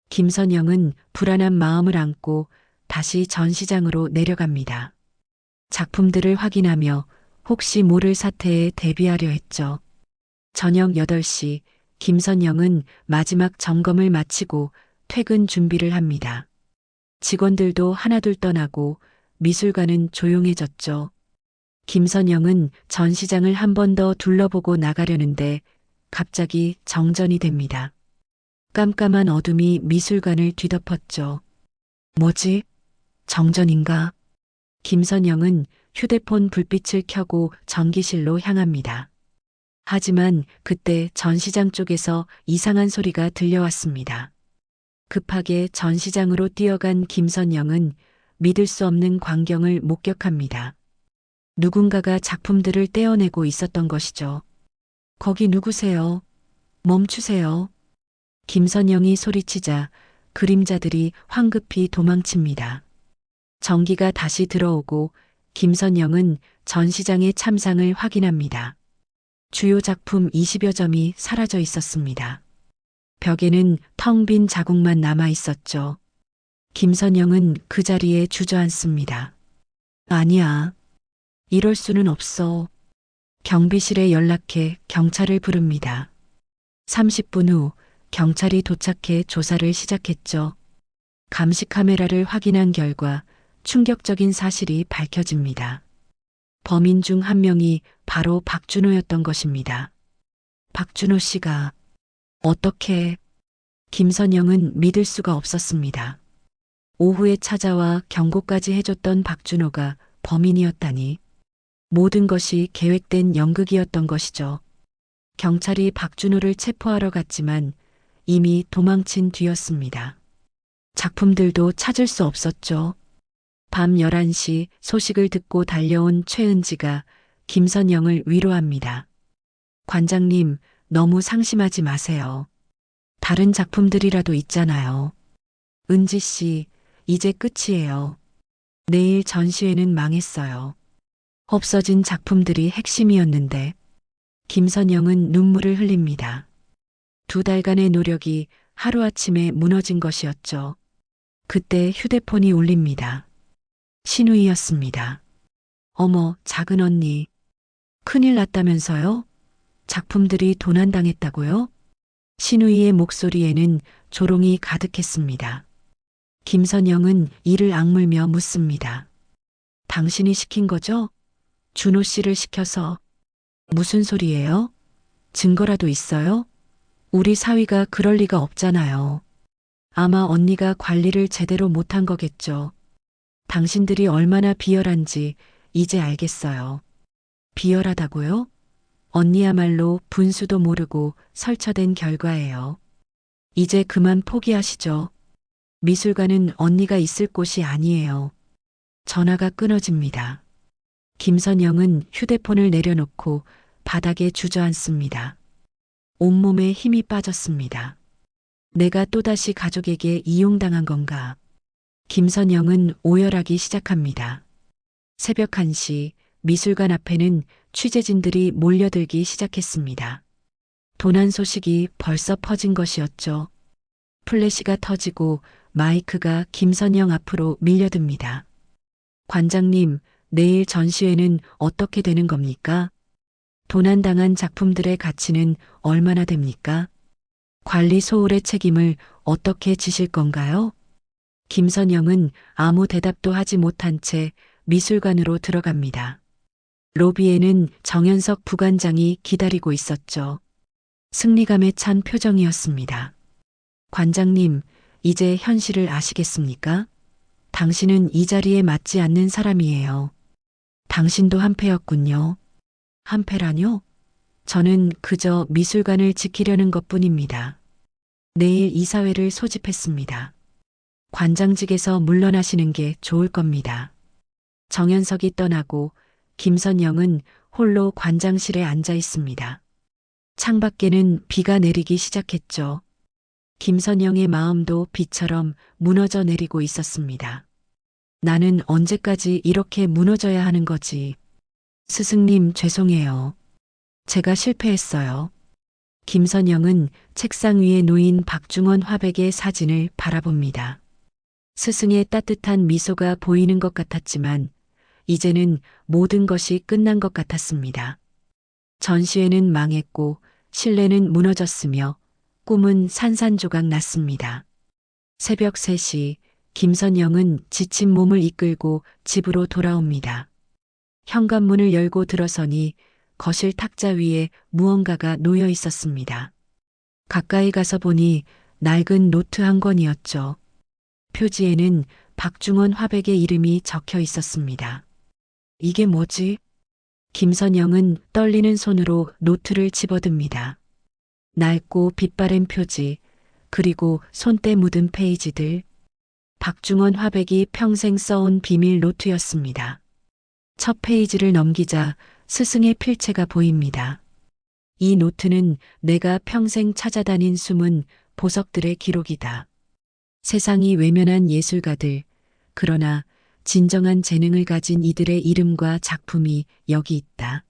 김선영은 불안한 마음을 안고 다시 전시장으로 내려갑니다. 작품들을 확인하며 혹시 모를 사태에 대비하려 했죠. 저녁 8시 김선영은 마지막 점검을 마치고 퇴근 준비를 합니다. 직원들도 하나둘 떠나고 미술관은 조용해졌죠. 김선영은 전시장을 한 번 더 둘러보고 나가려는데 갑자기 정전이 됩니다. 깜깜한 어둠이 미술관을 뒤덮었죠. 뭐지? 정전인가? 김선영은 휴대폰 불빛을 켜고 전기실로 향합니다. 하지만 그때 전시장 쪽에서 이상한 소리가 들려왔습니다. 급하게 전시장으로 뛰어간 김선영은 믿을 수 없는 광경을 목격합니다. 누군가가 작품들을 떼어내고 있었던 것이죠. 거기 누구세요? 멈추세요. 김선영이 소리치자 그림자들이 황급히 도망칩니다. 전기가 다시 들어오고 김선영은 전시장의 참상을 확인합니다. 주요 작품 20여 점이 사라져 있었습니다. 벽에는 텅 빈 자국만 남아 있었죠. 김선영은 그 자리에 주저앉습니다. 아니야. 이럴 수는 없어. 경비실에 연락해 경찰을 부릅니다. 30분 후 경찰이 도착해 조사를 시작했죠. 감시 카메라를 확인한 결과 충격적인 사실이 밝혀집니다. 범인 중 한 명이 바로 박준호였던 것입니다. 박준호 씨가 어떻게? 김선영은 믿을 수가 없었습니다. 오후에 찾아와 경고까지 해줬던 박준호가 범인이었다니. 모든 것이 계획된 연극이었던 것이죠. 경찰이 박준호를 체포하러 갔지만 이미 도망친 뒤였습니다. 작품들도 찾을 수 없었죠. 밤 11시 소식을 듣고 달려온 최은지가 김선영을 위로합니다. 관장님, 너무 상심하지 마세요. 다른 작품들이라도 있잖아요. 은지 씨, 이제 끝이에요. 내일 전시회는 망했어요. 없어진 작품들이 핵심이었는데. 김선영은 눈물을 흘립니다. 2달간의 노력이 하루아침에 무너진 것이었죠. 그때 휴대폰이 울립니다. 신우이였습니다. 어머, 작은 언니. 큰일 났다면서요? 작품들이 도난당했다고요? 신우이의 목소리에는 조롱이 가득했습니다. 김선영은 이를 악물며 묻습니다. 당신이 시킨 거죠? 준호 씨를 시켜서. 무슨 소리예요? 증거라도 있어요? 우리 사위가 그럴 리가 없잖아요. 아마 언니가 관리를 제대로 못한 거겠죠. 당신들이 얼마나 비열한지 이제 알겠어요. 비열하다고요? 언니야말로 분수도 모르고 설쳐댄 결과예요. 이제 그만 포기하시죠. 미술관은 언니가 있을 곳이 아니에요. 전화가 끊어집니다. 김선영은 휴대폰을 내려놓고 바닥에 주저앉습니다. 온몸에 힘이 빠졌습니다. 내가 또다시 가족에게 이용당한 건가? 김선영은 오열하기 시작합니다. 새벽 1시 미술관 앞에는 취재진들이 몰려들기 시작했습니다. 도난 소식이 벌써 퍼진 것이었죠. 플래시가 터지고 마이크가 김선영 앞으로 밀려듭니다. 관장님, 내일 전시회는 어떻게 되는 겁니까? 도난당한 작품들의 가치는 얼마나 됩니까? 관리 소홀의 책임을 어떻게 지실 건가요? 김선영은 아무 대답도 하지 못한 채 미술관으로 들어갑니다. 로비에는 정현석 부관장이 기다리고 있었죠. 승리감에 찬 표정이었습니다. 관장님, 이제 현실을 아시겠습니까? 당신은 이 자리에 맞지 않는 사람이에요. 당신도 한패였군요. 한패라뇨? 저는 그저 미술관을 지키려는 것뿐입니다. 내일 이사회를 소집했습니다. 관장직에서 물러나시는 게 좋을 겁니다. 정현석이 떠나고 김선영은 홀로 관장실에 앉아 있습니다. 창밖에는 비가 내리기 시작했죠. 김선영의 마음도 비처럼 무너져 내리고 있었습니다. 나는 언제까지 이렇게 무너져야 하는 거지? 스승님, 죄송해요. 제가 실패했어요. 김선영은 책상 위에 놓인 박중원 화백의 사진을 바라봅니다. 스승의 따뜻한 미소가 보이는 것 같았지만 이제는 모든 것이 끝난 것 같았습니다. 전시회는 망했고 신뢰는 무너졌으며 꿈은 산산조각 났습니다. 새벽 3시 김선영은 지친 몸을 이끌고 집으로 돌아옵니다. 현관문을 열고 들어서니 거실 탁자 위에 무언가가 놓여 있었습니다. 가까이 가서 보니 낡은 노트 한 권이었죠. 표지에는 박중원 화백의 이름이 적혀 있었습니다. 이게 뭐지? 김선영은 떨리는 손으로 노트를 집어듭니다. 낡고 빛바랜 표지, 그리고 손때 묻은 페이지들. 박중원 화백이 평생 써온 비밀 노트였습니다. 첫 페이지를 넘기자 스승의 필체가 보입니다. 이 노트는 내가 평생 찾아다닌 숨은 보석들의 기록이다. 세상이 외면한 예술가들, 그러나 진정한 재능을 가진 이들의 이름과 작품이 여기 있다.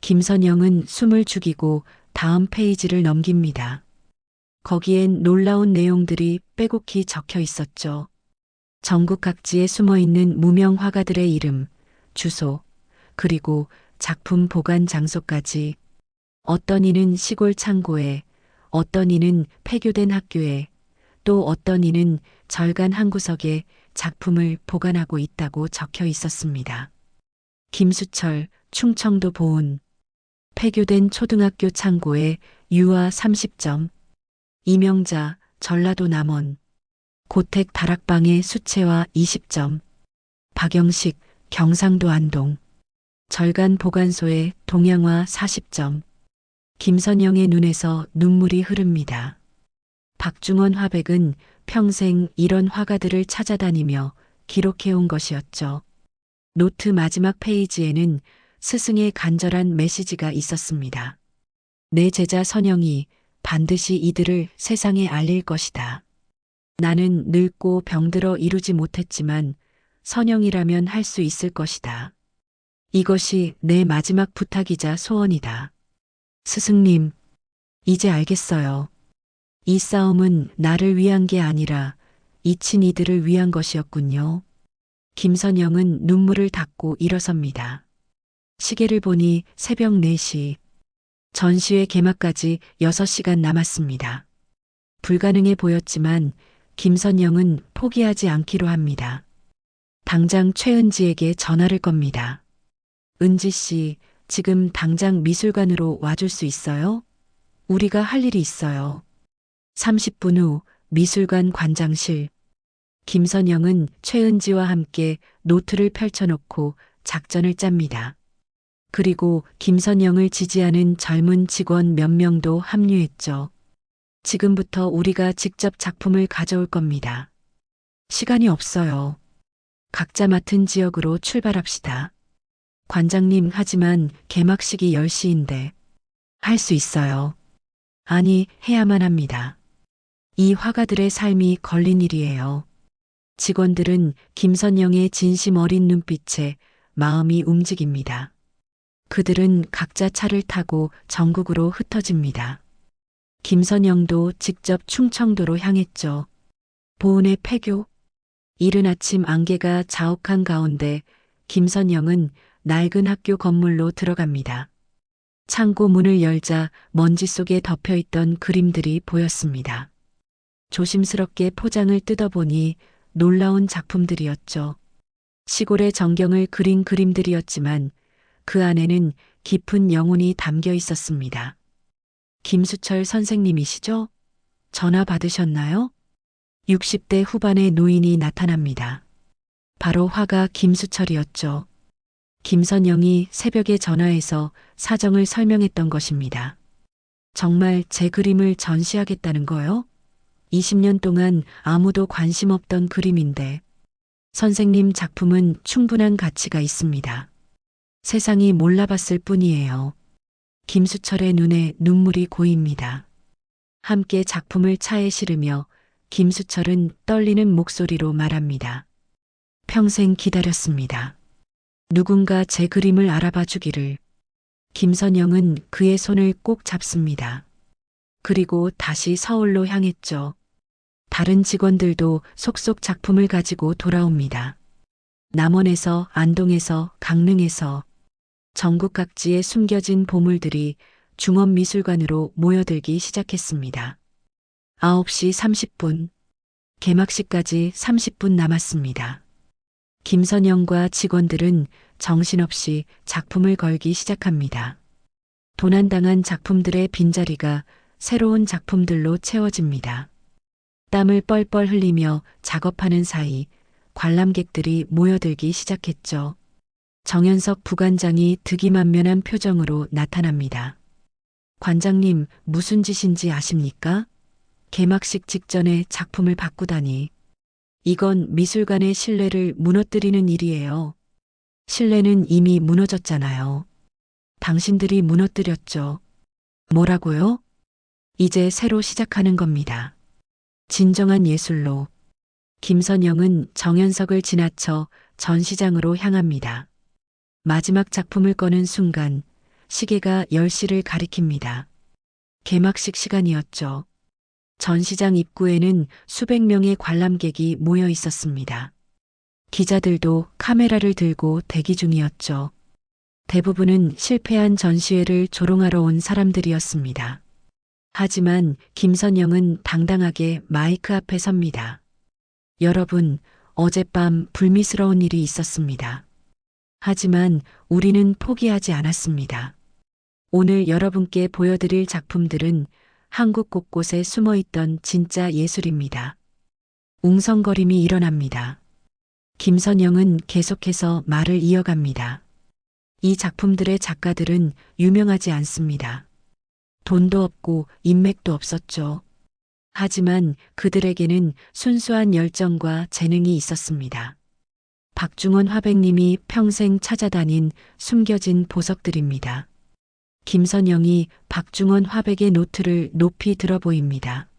김선영은 숨을 죽이고 다음 페이지를 넘깁니다. 거기엔 놀라운 내용들이 빼곡히 적혀 있었죠. 전국 각지에 숨어 있는 무명 화가들의 이름, 주소, 그리고 작품 보관 장소까지. 어떤 이는 시골 창고에, 어떤 이는 폐교된 학교에, 또 어떤 이는 절간 한 구석에 작품을 보관하고 있다고 적혀 있었습니다. 김수철, 충청도 보은. 폐교된 초등학교 창고에 유아 30점. 이명자, 전라도 남원. 고택 다락방에 수채화 20점. 박영식, 경상도 안동. 절간 보관소에 동양화 40점. 김선영의 눈에서 눈물이 흐릅니다. 박중원 화백은 평생 이런 화가들을 찾아다니며 기록해온 것이었죠. 노트 마지막 페이지에는 스승의 간절한 메시지가 있었습니다. 내 제자 선영이 반드시 이들을 세상에 알릴 것이다. 나는 늙고 병들어 이루지 못했지만 선영이라면 할 수 있을 것이다. 이것이 내 마지막 부탁이자 소원이다. 스승님, 이제 알겠어요. 이 싸움은 나를 위한 게 아니라 잊힌 이들을 위한 것이었군요. 김선영은 눈물을 닦고 일어섭니다. 시계를 보니 새벽 4시. 전시회 개막까지 6시간 남았습니다. 불가능해 보였지만 김선영은 포기하지 않기로 합니다. 당장 최은지에게 전화를 겁니다. 은지 씨, 지금 당장 미술관으로 와줄 수 있어요? 우리가 할 일이 있어요. 30분 후 미술관 관장실. 김선영은 최은지와 함께 노트를 펼쳐놓고 작전을 짭니다. 그리고 김선영을 지지하는 젊은 직원 몇 명도 합류했죠. 지금부터 우리가 직접 작품을 가져올 겁니다. 시간이 없어요. 각자 맡은 지역으로 출발합시다. 관장님, 하지만 개막식이 10시인데. 할 수 있어요. 아니, 해야만 합니다. 이 화가들의 삶이 걸린 일이에요. 직원들은 김선영의 진심 어린 눈빛에 마음이 움직입니다. 그들은 각자 차를 타고 전국으로 흩어집니다. 김선영도 직접 충청도로 향했죠. 보은의 폐교. 이른 아침 안개가 자욱한 가운데 김선영은 낡은 학교 건물로 들어갑니다. 창고 문을 열자 먼지 속에 덮여있던 그림들이 보였습니다. 조심스럽게 포장을 뜯어보니 놀라운 작품들이었죠. 시골의 전경을 그린 그림들이었지만 그 안에는 깊은 영혼이 담겨 있었습니다. 김수철 선생님이시죠? 전화 받으셨나요? 60대 후반의 노인이 나타납니다. 바로 화가 김수철이었죠. 김선영이 새벽에 전화해서 사정을 설명했던 것입니다. 정말 제 그림을 전시하겠다는 거요? 20년 동안 아무도 관심 없던 그림인데 선생님 작품은 충분한 가치가 있습니다. 세상이 몰라봤을 뿐이에요. 김수철의 눈에 눈물이 고입니다. 함께 작품을 차에 실으며 김수철은 떨리는 목소리로 말합니다. 평생 기다렸습니다. 누군가 제 그림을 알아봐 주기를. 김선영은 그의 손을 꼭 잡습니다. 그리고 다시 서울로 향했죠. 다른 직원들도 속속 작품을 가지고 돌아옵니다. 남원에서, 안동에서, 강릉에서 전국 각지에 숨겨진 보물들이 중원미술관으로 모여들기 시작했습니다. 9시 30분. 개막식까지 30분 남았습니다. 김선영과 직원들은 정신없이 작품을 걸기 시작합니다. 도난당한 작품들의 빈자리가 새로운 작품들로 채워집니다. 땀을 뻘뻘 흘리며 작업하는 사이 관람객들이 모여들기 시작했죠. 정현석 부관장이 득이만면한 표정으로 나타납니다. 관장님, 무슨 짓인지 아십니까? 개막식 직전에 작품을 바꾸다니. 이건 미술관의 신뢰를 무너뜨리는 일이에요. 신뢰는 이미 무너졌잖아요. 당신들이 무너뜨렸죠. 뭐라고요? 이제 새로 시작하는 겁니다. 진정한 예술로. 김선영은 정현석을 지나쳐 전시장으로 향합니다. 마지막 작품을 꺼낸 순간 시계가 10시를 가리킵니다. 개막식 시간이었죠. 전시장 입구에는 수백 명의 관람객이 모여 있었습니다. 기자들도 카메라를 들고 대기 중이었죠. 대부분은 실패한 전시회를 조롱하러 온 사람들이었습니다. 하지만 김선영은 당당하게 마이크 앞에 섭니다. 여러분, 어젯밤 불미스러운 일이 있었습니다. 하지만 우리는 포기하지 않았습니다. 오늘 여러분께 보여드릴 작품들은 한국 곳곳에 숨어 있던 진짜 예술입니다. 웅성거림이 일어납니다. 김선영은 계속해서 말을 이어갑니다. 이 작품들의 작가들은 유명하지 않습니다. 돈도 없고 인맥도 없었죠. 하지만 그들에게는 순수한 열정과 재능이 있었습니다. 박중원 화백님이 평생 찾아다닌 숨겨진 보석들입니다. 김선영이 박중원 화백의 노트를 높이 들어 보입니다.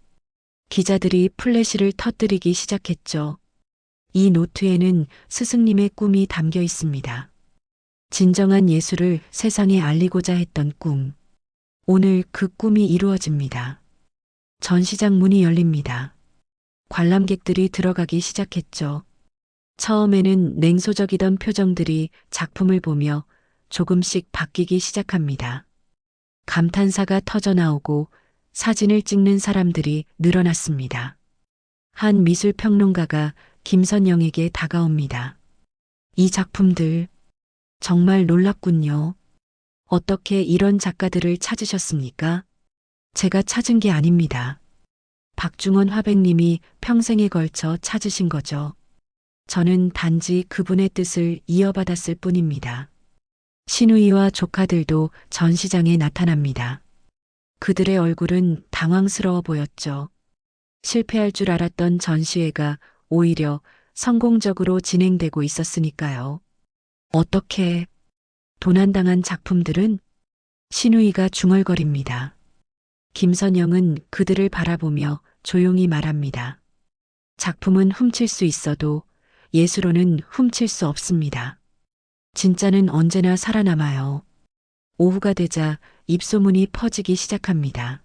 기자들이 플래시를 터뜨리기 시작했죠. 이 노트에는 스승님의 꿈이 담겨 있습니다. 진정한 예술을 세상에 알리고자 했던 꿈. 오늘 그 꿈이 이루어집니다. 전시장 문이 열립니다. 관람객들이 들어가기 시작했죠. 처음에는 냉소적이던 표정들이 작품을 보며 조금씩 바뀌기 시작합니다. 감탄사가 터져나오고 사진을 찍는 사람들이 늘어났습니다. 한 미술평론가가 김선영에게 다가옵니다. 이 작품들 정말 놀랍군요. 어떻게 이런 작가들을 찾으셨습니까? 제가 찾은 게 아닙니다. 박중원 화백님이 평생에 걸쳐 찾으신 거죠. 저는 단지 그분의 뜻을 이어받았을 뿐입니다. 신우이와 조카들도 전시장에 나타납니다. 그들의 얼굴은 당황스러워 보였죠. 실패할 줄 알았던 전시회가 오히려 성공적으로 진행되고 있었으니까요. 어떻게 도난당한 작품들은? 신우이가 중얼거립니다. 김선영은 그들을 바라보며 조용히 말합니다. 작품은 훔칠 수 있어도 예술로는 훔칠 수 없습니다. 진짜는 언제나 살아남아요. 오후가 되자 입소문이 퍼지기 시작합니다.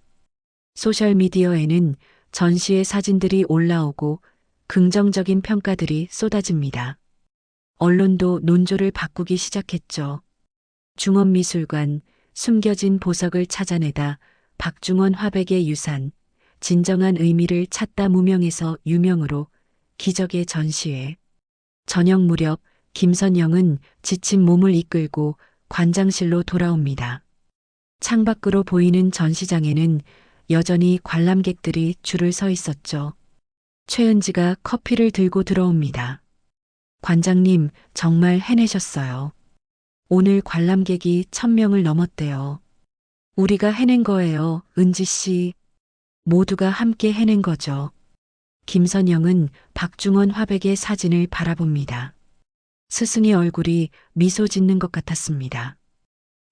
소셜미디어에는 전시의 사진들이 올라오고 긍정적인 평가들이 쏟아집니다. 언론도 논조를 바꾸기 시작했죠. 중원미술관, 숨겨진 보석을 찾아내다 박중원 화백의 유산, 진정한 의미를 찾다 무명에서 유명으로 기적의 전시회. 저녁 무렵 김선영은 지친 몸을 이끌고 관장실로 돌아옵니다. 창밖으로 보이는 전시장에는 여전히 관람객들이 줄을 서 있었죠. 최은지가 커피를 들고 들어옵니다. 관장님, 정말 해내셨어요. 오늘 관람객이 1000명을 넘었대요. 우리가 해낸 거예요, 은지 씨. 모두가 함께 해낸 거죠. 김선영은 박중원 화백의 사진을 바라봅니다. 스승의 얼굴이 미소 짓는 것 같았습니다.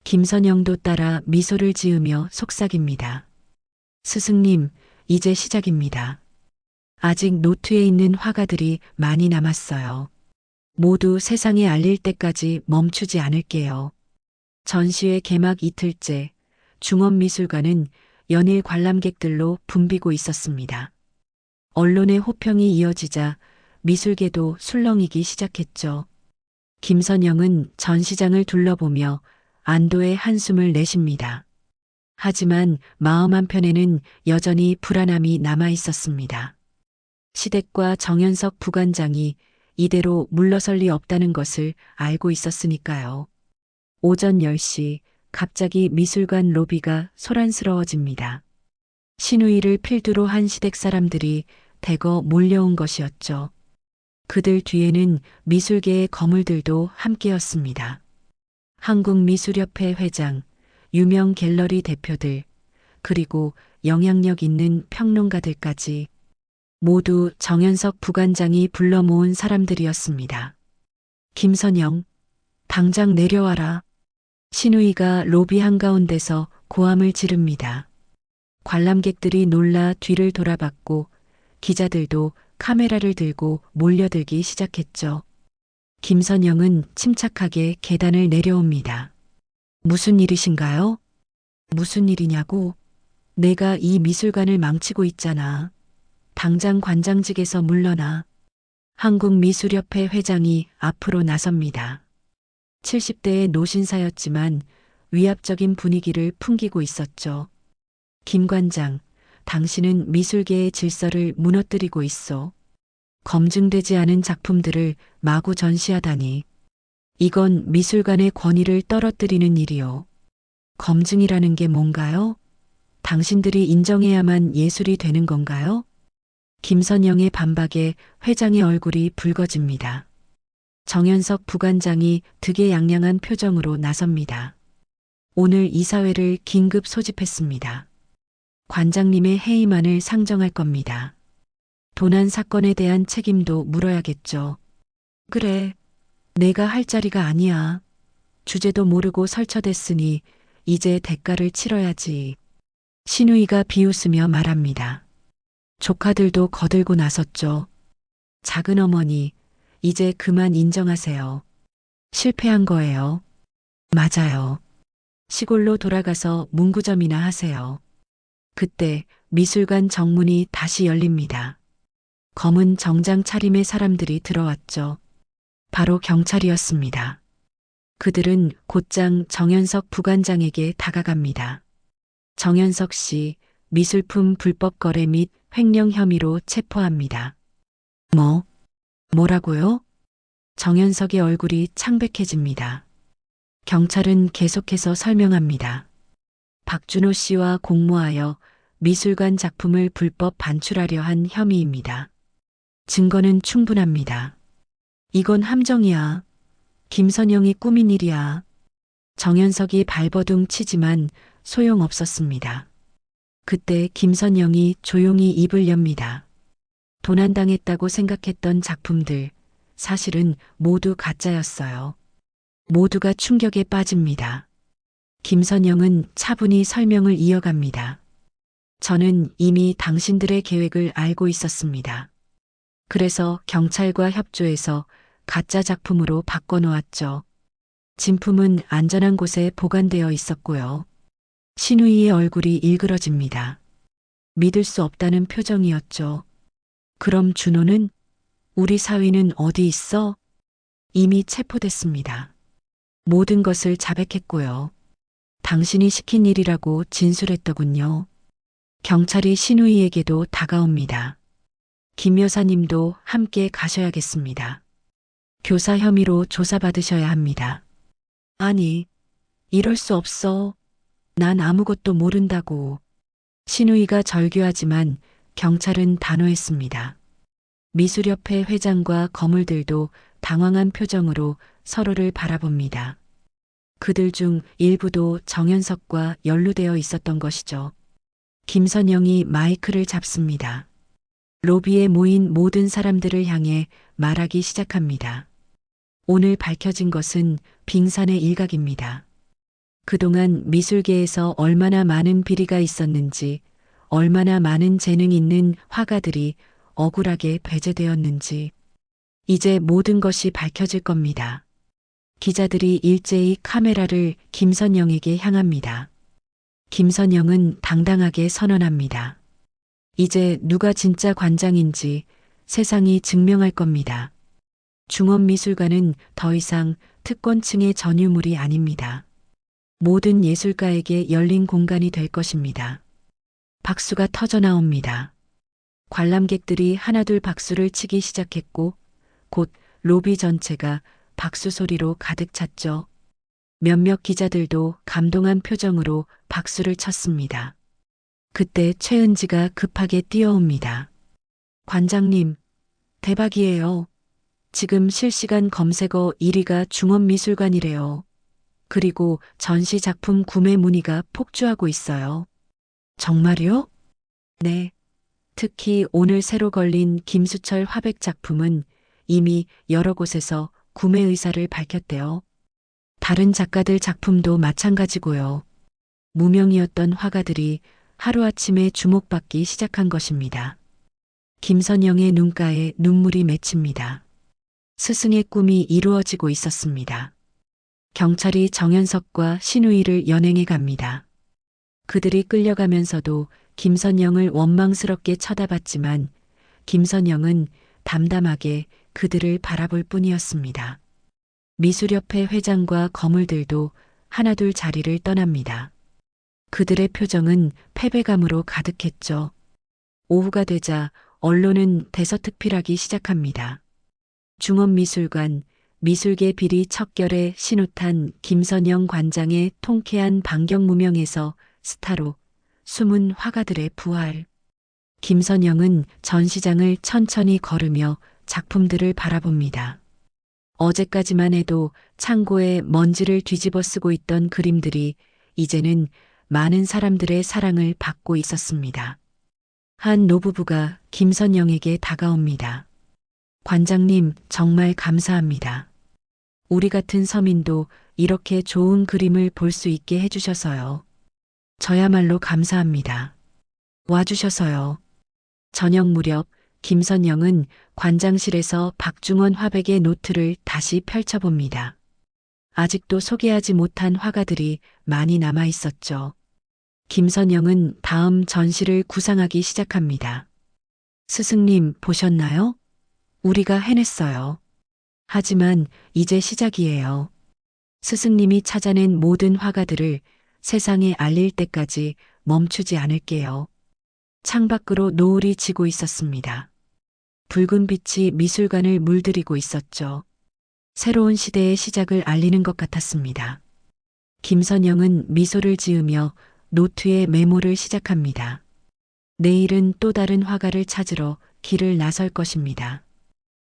김선영도 따라 미소를 지으며 속삭입니다. 스승님, 이제 시작입니다. 아직 노트에 있는 화가들이 많이 남았어요. 모두 세상에 알릴 때까지 멈추지 않을게요. 전시회 개막 이틀째, 중원미술관은 연일 관람객들로 붐비고 있었습니다. 언론의 호평이 이어지자 미술계도 술렁이기 시작했죠. 김선영은 전시장을 둘러보며 안도의 한숨을 내쉽니다. 하지만 마음 한편에는 여전히 불안함이 남아 있었습니다. 시댁과 정현석 부관장이 이대로 물러설 리 없다는 것을 알고 있었으니까요. 오전 10시 갑자기 미술관 로비가 소란스러워집니다. 신우이를 필두로 한 시댁 사람들이 대거 몰려온 것이었죠. 그들 뒤에는 미술계의 거물들도 함께였습니다. 한국미술협회 회장, 유명 갤러리 대표들, 그리고 영향력 있는 평론가들까지 모두 정현석 부관장이 불러 모은 사람들이었습니다. 김선영, 당장 내려와라. 신우이가 로비 한가운데서 고함을 지릅니다. 관람객들이 놀라 뒤를 돌아봤고 기자들도 카메라를 들고 몰려들기 시작했죠. 김선영은 침착하게 계단을 내려옵니다. 무슨 일이신가요? 무슨 일이냐고? 내가 이 미술관을 망치고 있잖아. 당장 관장직에서 물러나. 한국미술협회 회장이 앞으로 나섭니다. 70대의 노신사였지만 위압적인 분위기를 풍기고 있었죠. 김 관장, 당신은 미술계의 질서를 무너뜨리고 있어. 검증되지 않은 작품들을 마구 전시하다니. 이건 미술관의 권위를 떨어뜨리는 일이요. 검증이라는 게 뭔가요? 당신들이 인정해야만 예술이 되는 건가요? 김선영의 반박에 회장의 얼굴이 붉어집니다. 정현석 부관장이 득의양양한 표정으로 나섭니다. 오늘 이사회를 긴급 소집했습니다. 관장님의 해임안을 상정할 겁니다. 도난 사건에 대한 책임도 물어야겠죠. 그래, 내가 할 자리가 아니야. 주제도 모르고 설쳐댔으니 이제 대가를 치러야지. 신우이가 비웃으며 말합니다. 조카들도 거들고 나섰죠. 작은 어머니, 이제 그만 인정하세요. 실패한 거예요. 맞아요. 시골로 돌아가서 문구점이나 하세요. 그때 미술관 정문이 다시 열립니다. 검은 정장 차림의 사람들이 들어왔죠. 바로 경찰이었습니다. 그들은 곧장 정현석 부관장에게 다가갑니다. 정현석 씨 미술품 불법 거래 및 횡령 혐의로 체포합니다. 뭐라고요? 정현석의 얼굴이 창백해집니다. 경찰은 계속해서 설명합니다. 박준호 씨와 공모하여 미술관 작품을 불법 반출하려 한 혐의입니다. 증거는 충분합니다. 이건 함정이야. 김선영이 꾸민 일이야. 정현석이 발버둥 치지만 소용없었습니다. 그때 김선영이 조용히 입을 엽니다. 도난당했다고 생각했던 작품들, 사실은 모두 가짜였어요. 모두가 충격에 빠집니다. 김선영은 차분히 설명을 이어갑니다. 저는 이미 당신들의 계획을 알고 있었습니다. 그래서 경찰과 협조해서 가짜 작품으로 바꿔놓았죠. 진품은 안전한 곳에 보관되어 있었고요. 신우이의 얼굴이 일그러집니다. 믿을 수 없다는 표정이었죠. 그럼 준호는? 우리 사위는 어디 있어? 이미 체포됐습니다. 모든 것을 자백했고요. 당신이 시킨 일이라고 진술했더군요. 경찰이 신우이에게도 다가옵니다. 김 여사님도 함께 가셔야겠습니다. 교사 혐의로 조사받으셔야 합니다. 아니, 이럴 수 없어. 난 아무것도 모른다고. 신우이가 절규하지만 경찰은 단호했습니다. 미술협회 회장과 거물들도 당황한 표정으로 서로를 바라봅니다. 그들 중 일부도 정현석과 연루되어 있었던 것이죠. 김선영이 마이크를 잡습니다. 로비에 모인 모든 사람들을 향해 말하기 시작합니다. 오늘 밝혀진 것은 빙산의 일각입니다. 그동안 미술계에서 얼마나 많은 비리가 있었는지, 얼마나 많은 재능 있는 화가들이 억울하게 배제되었는지, 이제 모든 것이 밝혀질 겁니다. 기자들이 일제히 카메라를 김선영에게 향합니다. 김선영은 당당하게 선언합니다. 이제 누가 진짜 관장인지 세상이 증명할 겁니다. 중원미술관은 더 이상 특권층의 전유물이 아닙니다. 모든 예술가에게 열린 공간이 될 것입니다. 박수가 터져 나옵니다. 관람객들이 하나둘 박수를 치기 시작했고 곧 로비 전체가 박수 소리로 가득 찼죠. 몇몇 기자들도 감동한 표정으로 박수를 쳤습니다. 그때 최은지가 급하게 뛰어옵니다. 관장님, 대박이에요. 지금 실시간 검색어 1위가 중원미술관이래요. 그리고 전시 작품 구매 문의가 폭주하고 있어요. 정말요? 네. 특히 오늘 새로 걸린 김수철 화백 작품은 이미 여러 곳에서 구매 의사를 밝혔대요. 다른 작가들 작품도 마찬가지고요. 무명이었던 화가들이 하루아침에 주목받기 시작한 것입니다. 김선영의 눈가에 눈물이 맺힙니다. 스승의 꿈이 이루어지고 있었습니다. 경찰이 정현석과 신우이를 연행해 갑니다. 그들이 끌려가면서도 김선영을 원망스럽게 쳐다봤지만 김선영은 담담하게 그들을 바라볼 뿐이었습니다. 미술협회 회장과 거물들도 하나둘 자리를 떠납니다. 그들의 표정은 패배감으로 가득했죠. 오후가 되자 언론은 대서특필하기 시작합니다. 중원미술관, 미술계 비리 척결에 신우탄 김선영 관장의 통쾌한 반격무명에서 스타로 숨은 화가들의 부활. 김선영은 전시장을 천천히 걸으며 작품들을 바라봅니다. 어제까지만 해도 창고에 먼지를 뒤집어 쓰고 있던 그림들이 이제는 많은 사람들의 사랑을 받고 있었습니다. 한 노부부가 김선영에게 다가옵니다. 관장님, 정말 감사합니다. 우리 같은 서민도 이렇게 좋은 그림을 볼 수 있게 해주셔서요. 저야말로 감사합니다. 와주셔서요. 저녁 무렵 김선영은 관장실에서 박중원 화백의 노트를 다시 펼쳐봅니다. 아직도 소개하지 못한 화가들이 많이 남아 있었죠. 김선영은 다음 전시를 구상하기 시작합니다. 스승님 보셨나요? 우리가 해냈어요. 하지만 이제 시작이에요. 스승님이 찾아낸 모든 화가들을 세상에 알릴 때까지 멈추지 않을게요. 창밖으로 노을이 지고 있었습니다. 붉은 빛이 미술관을 물들이고 있었죠. 새로운 시대의 시작을 알리는 것 같았습니다. 김선영은 미소를 지으며 노트에 메모를 시작합니다. 내일은 또 다른 화가를 찾으러 길을 나설 것입니다.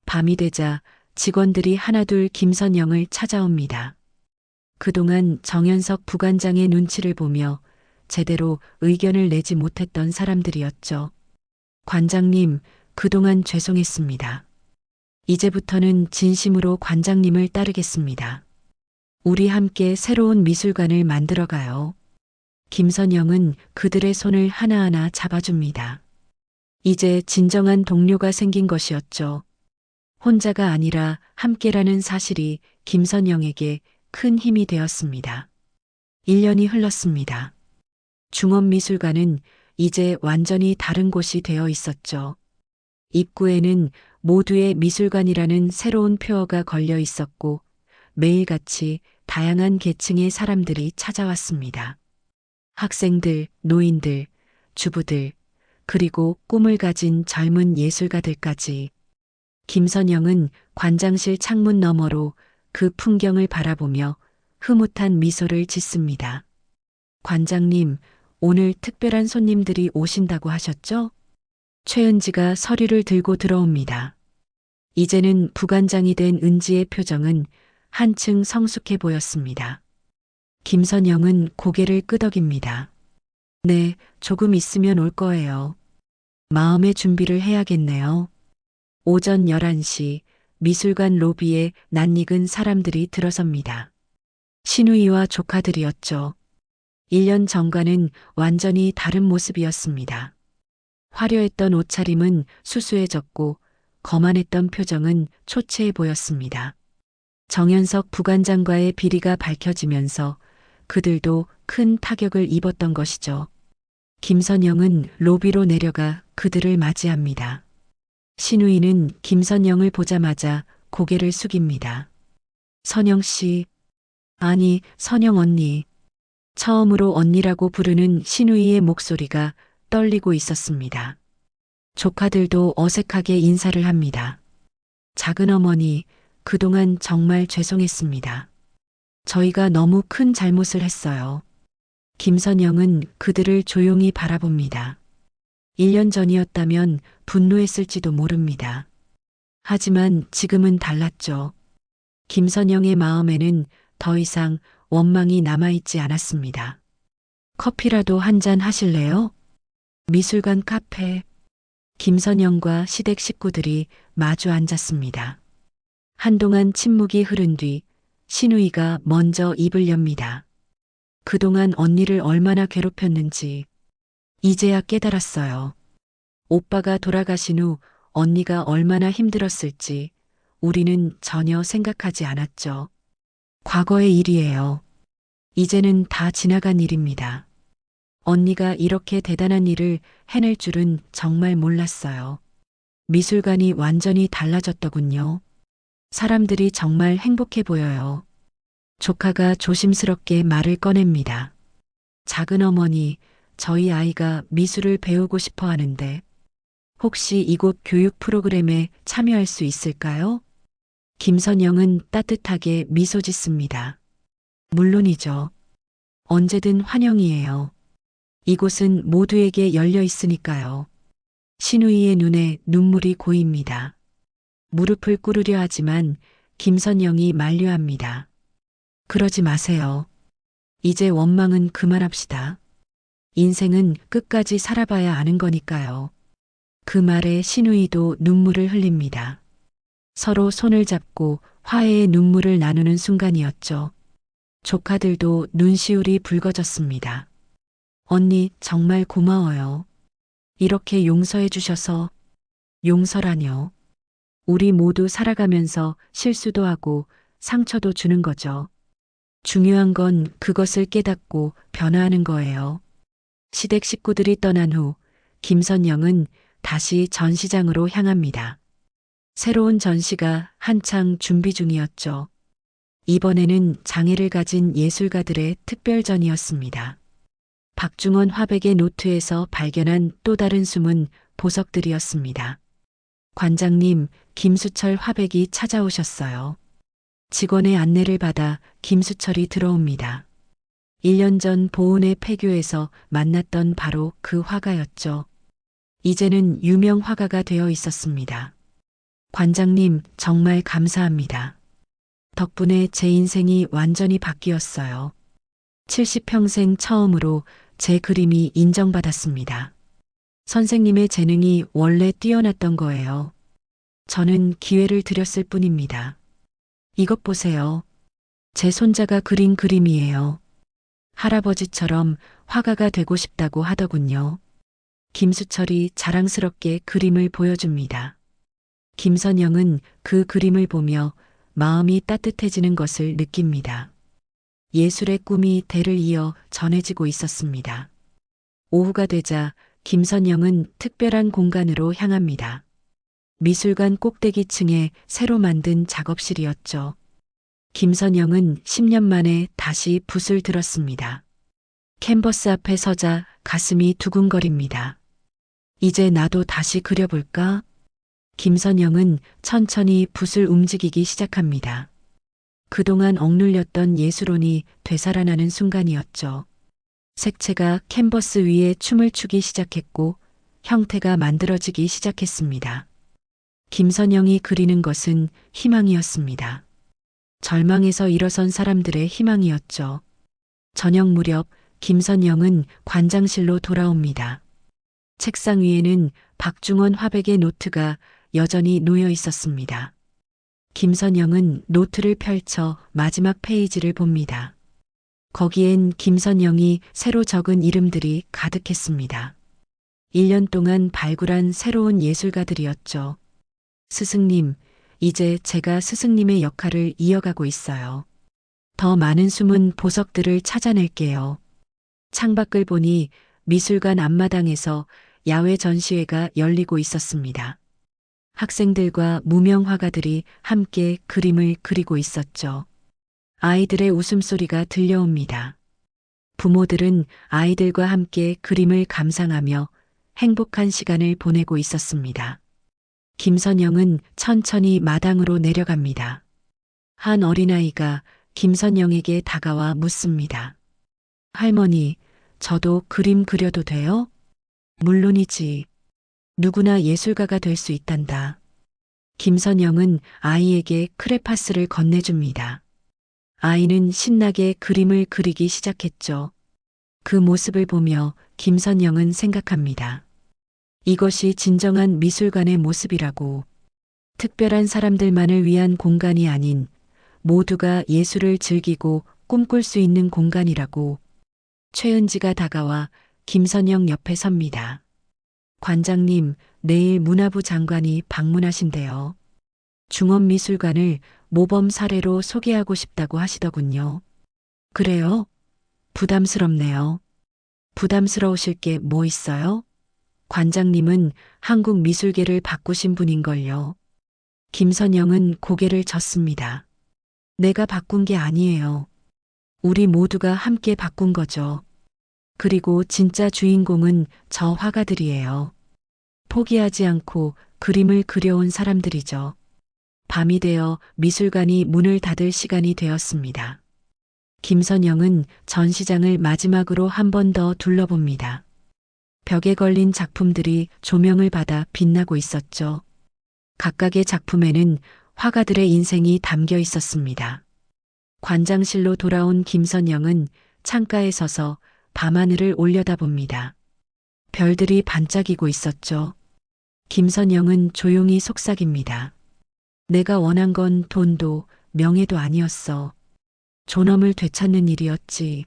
밤이 되자 직원들이 하나둘 김선영을 찾아옵니다. 그동안 정현석 부관장의 눈치를 보며 제대로 의견을 내지 못했던 사람들이었죠. 관장님, 그동안 죄송했습니다. 이제부터는 진심으로 관장님을 따르겠습니다. 우리 함께 새로운 미술관을 만들어가요. 김선영은 그들의 손을 하나하나 잡아줍니다. 이제 진정한 동료가 생긴 것이었죠. 혼자가 아니라 함께라는 사실이 김선영에게 큰 힘이 되었습니다. 1년이 흘렀습니다. 중원미술관은 이제 완전히 다른 곳이 되어 있었죠. 입구에는 모두의 미술관이라는 새로운 표어가 걸려 있었고 매일같이 다양한 계층의 사람들이 찾아왔습니다. 학생들, 노인들, 주부들, 그리고 꿈을 가진 젊은 예술가들까지. 김선영은 관장실 창문 너머로 그 풍경을 바라보며 흐뭇한 미소를 짓습니다. 관장님, 오늘 특별한 손님들이 오신다고 하셨죠? 최은지가 서류를 들고 들어옵니다. 이제는 부관장이 된 은지의 표정은 한층 성숙해 보였습니다. 김선영은 고개를 끄덕입니다. 네, 조금 있으면 올 거예요. 마음의 준비를 해야겠네요. 오전 11시 미술관 로비에 낯익은 사람들이 들어섭니다. 신우이와 조카들이었죠. 1년 전과는 완전히 다른 모습이었습니다. 화려했던 옷차림은 수수해졌고 거만했던 표정은 초췌해 보였습니다. 정현석 부관장과의 비리가 밝혀지면서 그들도 큰 타격을 입었던 것이죠. 김선영은 로비로 내려가 그들을 맞이합니다. 신우이는 김선영을 보자마자 고개를 숙입니다. 선영 씨, 아니, 선영 언니. 처음으로 언니라고 부르는 신우이의 목소리가 떨리고 있었습니다. 조카들도 어색하게 인사를 합니다. 작은 어머니, 그동안 정말 죄송했습니다. 저희가 너무 큰 잘못을 했어요. 김선영은 그들을 조용히 바라봅니다. 1년 전이었다면 분노했을지도 모릅니다. 하지만 지금은 달랐죠. 김선영의 마음에는 더 이상 원망이 남아있지 않았습니다. 커피라도 한 잔 하실래요? 미술관 카페. 김선영과 시댁 식구들이 마주 앉았습니다. 한동안 침묵이 흐른 뒤 신우이가 먼저 입을 엽니다. 그동안 언니를 얼마나 괴롭혔는지 이제야 깨달았어요. 오빠가 돌아가신 후 언니가 얼마나 힘들었을지 우리는 전혀 생각하지 않았죠. 과거의 일이에요. 이제는 다 지나간 일입니다. 언니가 이렇게 대단한 일을 해낼 줄은 정말 몰랐어요. 미술관이 완전히 달라졌더군요. 사람들이 정말 행복해 보여요. 조카가 조심스럽게 말을 꺼냅니다. 작은 어머니, 저희 아이가 미술을 배우고 싶어 하는데 혹시 이곳 교육 프로그램에 참여할 수 있을까요? 김선영은 따뜻하게 미소 짓습니다. 물론이죠. 언제든 환영이에요. 이곳은 모두에게 열려 있으니까요. 신우이의 눈에 눈물이 고입니다. 무릎을 꿇으려 하지만 김선영이 만류합니다. 그러지 마세요. 이제 원망은 그만합시다. 인생은 끝까지 살아봐야 아는 거니까요. 그 말에 신우이도 눈물을 흘립니다. 서로 손을 잡고 화해의 눈물을 나누는 순간이었죠. 조카들도 눈시울이 붉어졌습니다. 언니 정말 고마워요. 이렇게 용서해 주셔서. 용서라뇨. 우리 모두 살아가면서 실수도 하고 상처도 주는 거죠. 중요한 건 그것을 깨닫고 변화하는 거예요. 시댁 식구들이 떠난 후 김선영은 다시 전시장으로 향합니다. 새로운 전시가 한창 준비 중이었죠. 이번에는 장애를 가진 예술가들의 특별전이었습니다. 박중원 화백의 노트에서 발견한 또 다른 숨은 보석들이었습니다. 관장님, 김수철 화백이 찾아오셨어요. 직원의 안내를 받아 김수철이 들어옵니다. 1년 전 보은의 폐교에서 만났던 바로 그 화가였죠. 이제는 유명 화가가 되어 있었습니다. 관장님, 정말 감사합니다. 덕분에 제 인생이 완전히 바뀌었어요. 70평생 처음으로 제 그림이 인정받았습니다. 선생님의 재능이 원래 뛰어났던 거예요. 저는 기회를 드렸을 뿐입니다. 이것 보세요. 제 손자가 그린 그림이에요. 할아버지처럼 화가가 되고 싶다고 하더군요. 김수철이 자랑스럽게 그림을 보여줍니다. 김선영은 그 그림을 보며 마음이 따뜻해지는 것을 느낍니다. 예술의 꿈이 대를 이어 전해지고 있었습니다. 오후가 되자 김선영은 특별한 공간으로 향합니다. 미술관 꼭대기층에 새로 만든 작업실이었죠. 김선영은 10년 만에 다시 붓을 들었습니다. 캔버스 앞에 서자 가슴이 두근거립니다. 이제 나도 다시 그려볼까? 김선영은 천천히 붓을 움직이기 시작합니다. 그동안 억눌렸던 예술혼이 되살아나는 순간이었죠. 색채가 캔버스 위에 춤을 추기 시작했고 형태가 만들어지기 시작했습니다. 김선영이 그리는 것은 희망이었습니다. 절망에서 일어선 사람들의 희망이었죠. 저녁 무렵 김선영은 관장실로 돌아옵니다. 책상 위에는 박중원 화백의 노트가 여전히 놓여 있었습니다. 김선영은 노트를 펼쳐 마지막 페이지를 봅니다. 거기엔 김선영이 새로 적은 이름들이 가득했습니다. 1년 동안 발굴한 새로운 예술가들이었죠. 스승님, 이제 제가 스승님의 역할을 이어가고 있어요. 더 많은 숨은 보석들을 찾아낼게요. 창밖을 보니 미술관 앞마당에서 야외 전시회가 열리고 있었습니다. 학생들과 무명 화가들이 함께 그림을 그리고 있었죠. 아이들의 웃음소리가 들려옵니다. 부모들은 아이들과 함께 그림을 감상하며 행복한 시간을 보내고 있었습니다. 김선영은 천천히 마당으로 내려갑니다. 한 어린아이가 김선영에게 다가와 묻습니다. 할머니, 저도 그림 그려도 돼요? 물론이지. 누구나 예술가가 될 수 있단다. 김선영은 아이에게 크레파스를 건네줍니다. 아이는 신나게 그림을 그리기 시작했죠. 그 모습을 보며 김선영은 생각합니다. 이것이 진정한 미술관의 모습이라고. 특별한 사람들만을 위한 공간이 아닌 모두가 예술을 즐기고 꿈꿀 수 있는 공간이라고. 최은지가 다가와 김선영 옆에 섭니다. 관장님, 내일 문화부 장관이 방문하신대요. 중원미술관을 모범 사례로 소개하고 싶다고 하시더군요. 그래요? 부담스럽네요. 부담스러우실 게 뭐 있어요? 관장님은 한국 미술계를 바꾸신 분인걸요. 김선영은 고개를 젓습니다. 내가 바꾼 게 아니에요. 우리 모두가 함께 바꾼 거죠. 그리고 진짜 주인공은 저 화가들이에요. 포기하지 않고 그림을 그려온 사람들이죠. 밤이 되어 미술관이 문을 닫을 시간이 되었습니다. 김선영은 전시장을 마지막으로 한 번 더 둘러봅니다. 벽에 걸린 작품들이 조명을 받아 빛나고 있었죠. 각각의 작품에는 화가들의 인생이 담겨 있었습니다. 관장실로 돌아온 김선영은 창가에 서서 밤하늘을 올려다봅니다. 별들이 반짝이고 있었죠. 김선영은 조용히 속삭입니다. 내가 원한 건 돈도 명예도 아니었어. 존엄을 되찾는 일이었지.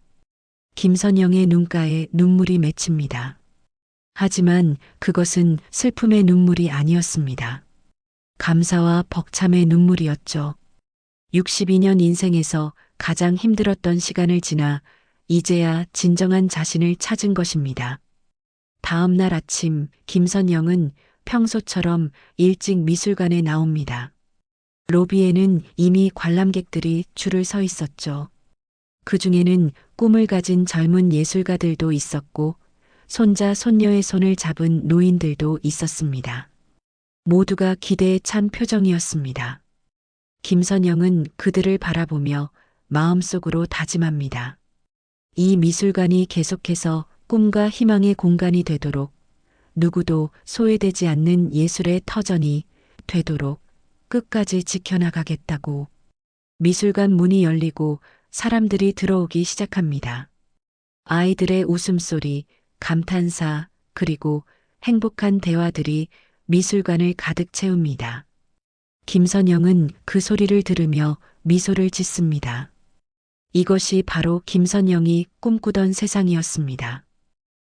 김선영의 눈가에 눈물이 맺힙니다. 하지만 그것은 슬픔의 눈물이 아니었습니다. 감사와 벅참의 눈물이었죠. 62년 인생에서 가장 힘들었던 시간을 지나 이제야 진정한 자신을 찾은 것입니다. 다음 날 아침 김선영은 평소처럼 일찍 미술관에 나옵니다. 로비에는 이미 관람객들이 줄을 서 있었죠. 그 중에는 꿈을 가진 젊은 예술가들도 있었고 손자, 손녀의 손을 잡은 노인들도 있었습니다. 모두가 기대에 찬 표정이었습니다. 김선영은 그들을 바라보며 마음속으로 다짐합니다. 이 미술관이 계속해서 꿈과 희망의 공간이 되도록, 누구도 소외되지 않는 예술의 터전이 되도록 끝까지 지켜나가겠다고. 미술관 문이 열리고 사람들이 들어오기 시작합니다. 아이들의 웃음소리, 감탄사, 그리고 행복한 대화들이 미술관을 가득 채웁니다. 김선영은 그 소리를 들으며 미소를 짓습니다. 이것이 바로 김선영이 꿈꾸던 세상이었습니다.